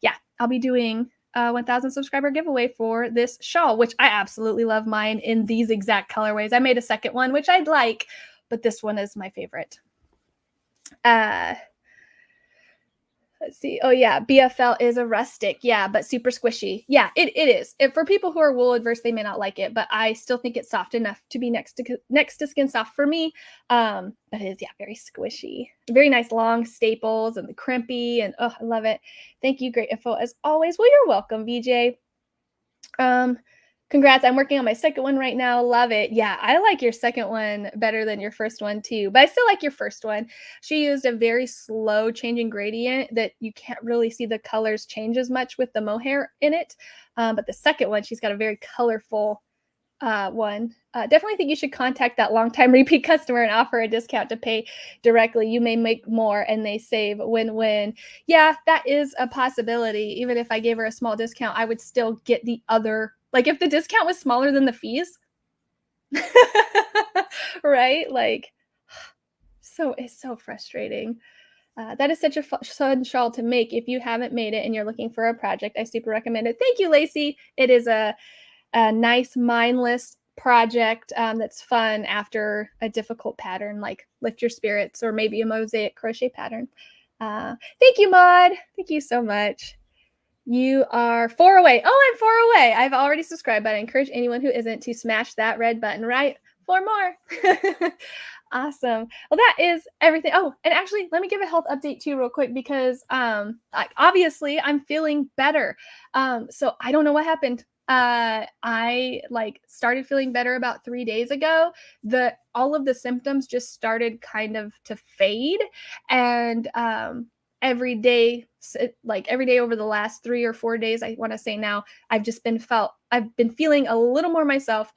yeah, I'll be doing a 1,000 subscriber giveaway for this shawl, which I absolutely love mine in these exact colorways. I made a second one, which I'd like, but this one is my favorite. Let's see. Oh yeah, BFL is a rustic. Yeah, but super squishy. Yeah, it is. For people who are wool adverse, they may not like it, but I still think it's soft enough to be next to Skin Soft for me. But it is, yeah, very squishy. Very nice long staples and the crimpy, and oh, I love it. Thank you. Great info as always. Well, you're welcome, VJ. Congrats. I'm working on my second one right now. Love it. Yeah, I like your second one better than your first one too, but I still like your first one. She used a very slow changing gradient that you can't really see the colors change as much with the mohair in it. But the second one, she's got a very colorful one. Definitely think you should contact that longtime repeat customer and offer a discount to pay directly. You may make more and they save. Win-win. Yeah, that is a possibility. Even if I gave her a small discount, I would still get the other. Like if the discount was smaller than the fees, right? Like, it's so frustrating. That is such a fun shawl to make. If you haven't made it and you're looking for a project, I super recommend it. Thank you, Lacey. It is a nice, mindless project that's fun after a difficult pattern like Lift Your Spirits or maybe a mosaic crochet pattern. Thank you, Maud. Thank you so much. You are 4 away. Oh, I'm 4 away. I've already subscribed, but I encourage anyone who isn't to smash that red button, right? 4 more. Awesome. Well, that is everything. Oh, and actually, let me give a health update too real quick because obviously I'm feeling better. So I don't know what happened. I started feeling better about 3 days ago. All of the symptoms just started kind of to fade, and every day over the last 3 or 4 days, I want to say now, I've been feeling a little more myself.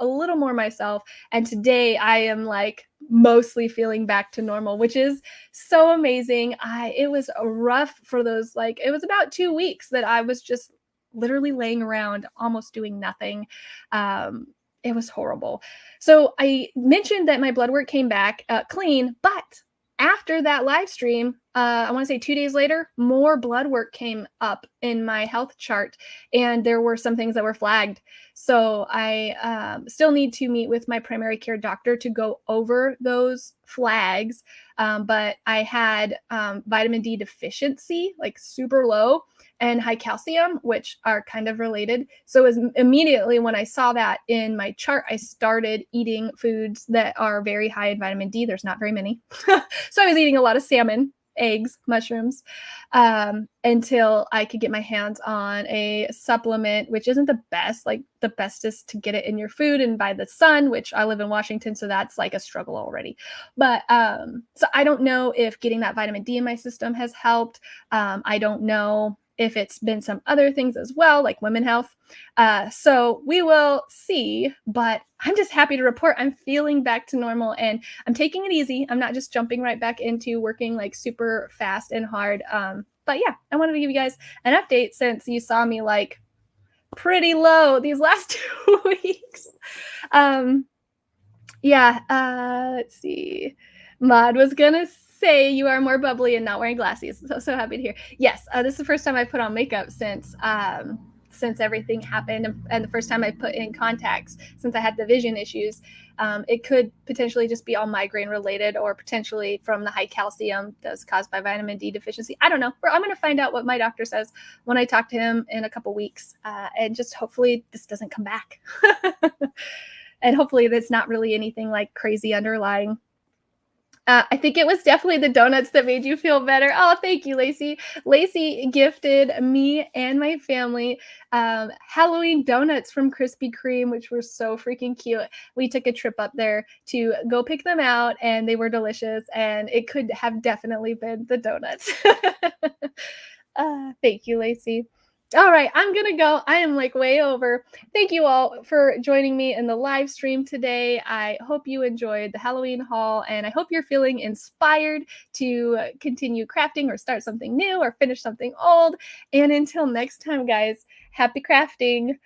And today I am like mostly feeling back to normal, which is so amazing. It was rough for those, it was about 2 weeks that I was just literally laying around, almost doing nothing. It was horrible. So I mentioned that my blood work came back clean, but after that live stream, I want to say 2 days later, more blood work came up in my health chart, and there were some things that were flagged. So I still need to meet with my primary care doctor to go over those flags. But I had vitamin D deficiency, like super low, and high calcium, which are kind of related. So immediately when I saw that in my chart, I started eating foods that are very high in vitamin D. There's not very many. So I was eating a lot of salmon, eggs, mushrooms, until I could get my hands on a supplement, which isn't the best. Like the best is to get it in your food and by the sun, which I live in Washington, so that's like a struggle already. But so I don't know if getting that vitamin D in my system has helped. I don't know if it's been some other things as well, like women health. So we will see, but I'm just happy to report I'm feeling back to normal and I'm taking it easy. I'm not just jumping right back into working like super fast and hard. But yeah, I wanted to give you guys an update since you saw me like pretty low these last 2 weeks. Let's see. Maud was gonna say you are more bubbly and not wearing glasses. So happy to hear. Yes, this is the first time I put on makeup since since everything happened, and the first time I put in contacts since I had the vision issues. It could potentially just be all migraine related, or potentially from the high calcium that was caused by vitamin D deficiency. I don't know. I'm going to find out what my doctor says when I talk to him in a couple weeks, and just hopefully this doesn't come back. And hopefully that's not really anything like crazy underlying. I think it was definitely the donuts that made you feel better. Oh, thank you, Lacey. Lacey gifted me and my family Halloween donuts from Krispy Kreme, which were so freaking cute. We took a trip up there to go pick them out, and they were delicious. And it could have definitely been the donuts. Thank you, Lacey. All right, I'm going to go. I am like way over. Thank you all for joining me in the live stream today. I hope you enjoyed the Halloween haul, and I hope you're feeling inspired to continue crafting or start something new or finish something old. And until next time, guys, happy crafting.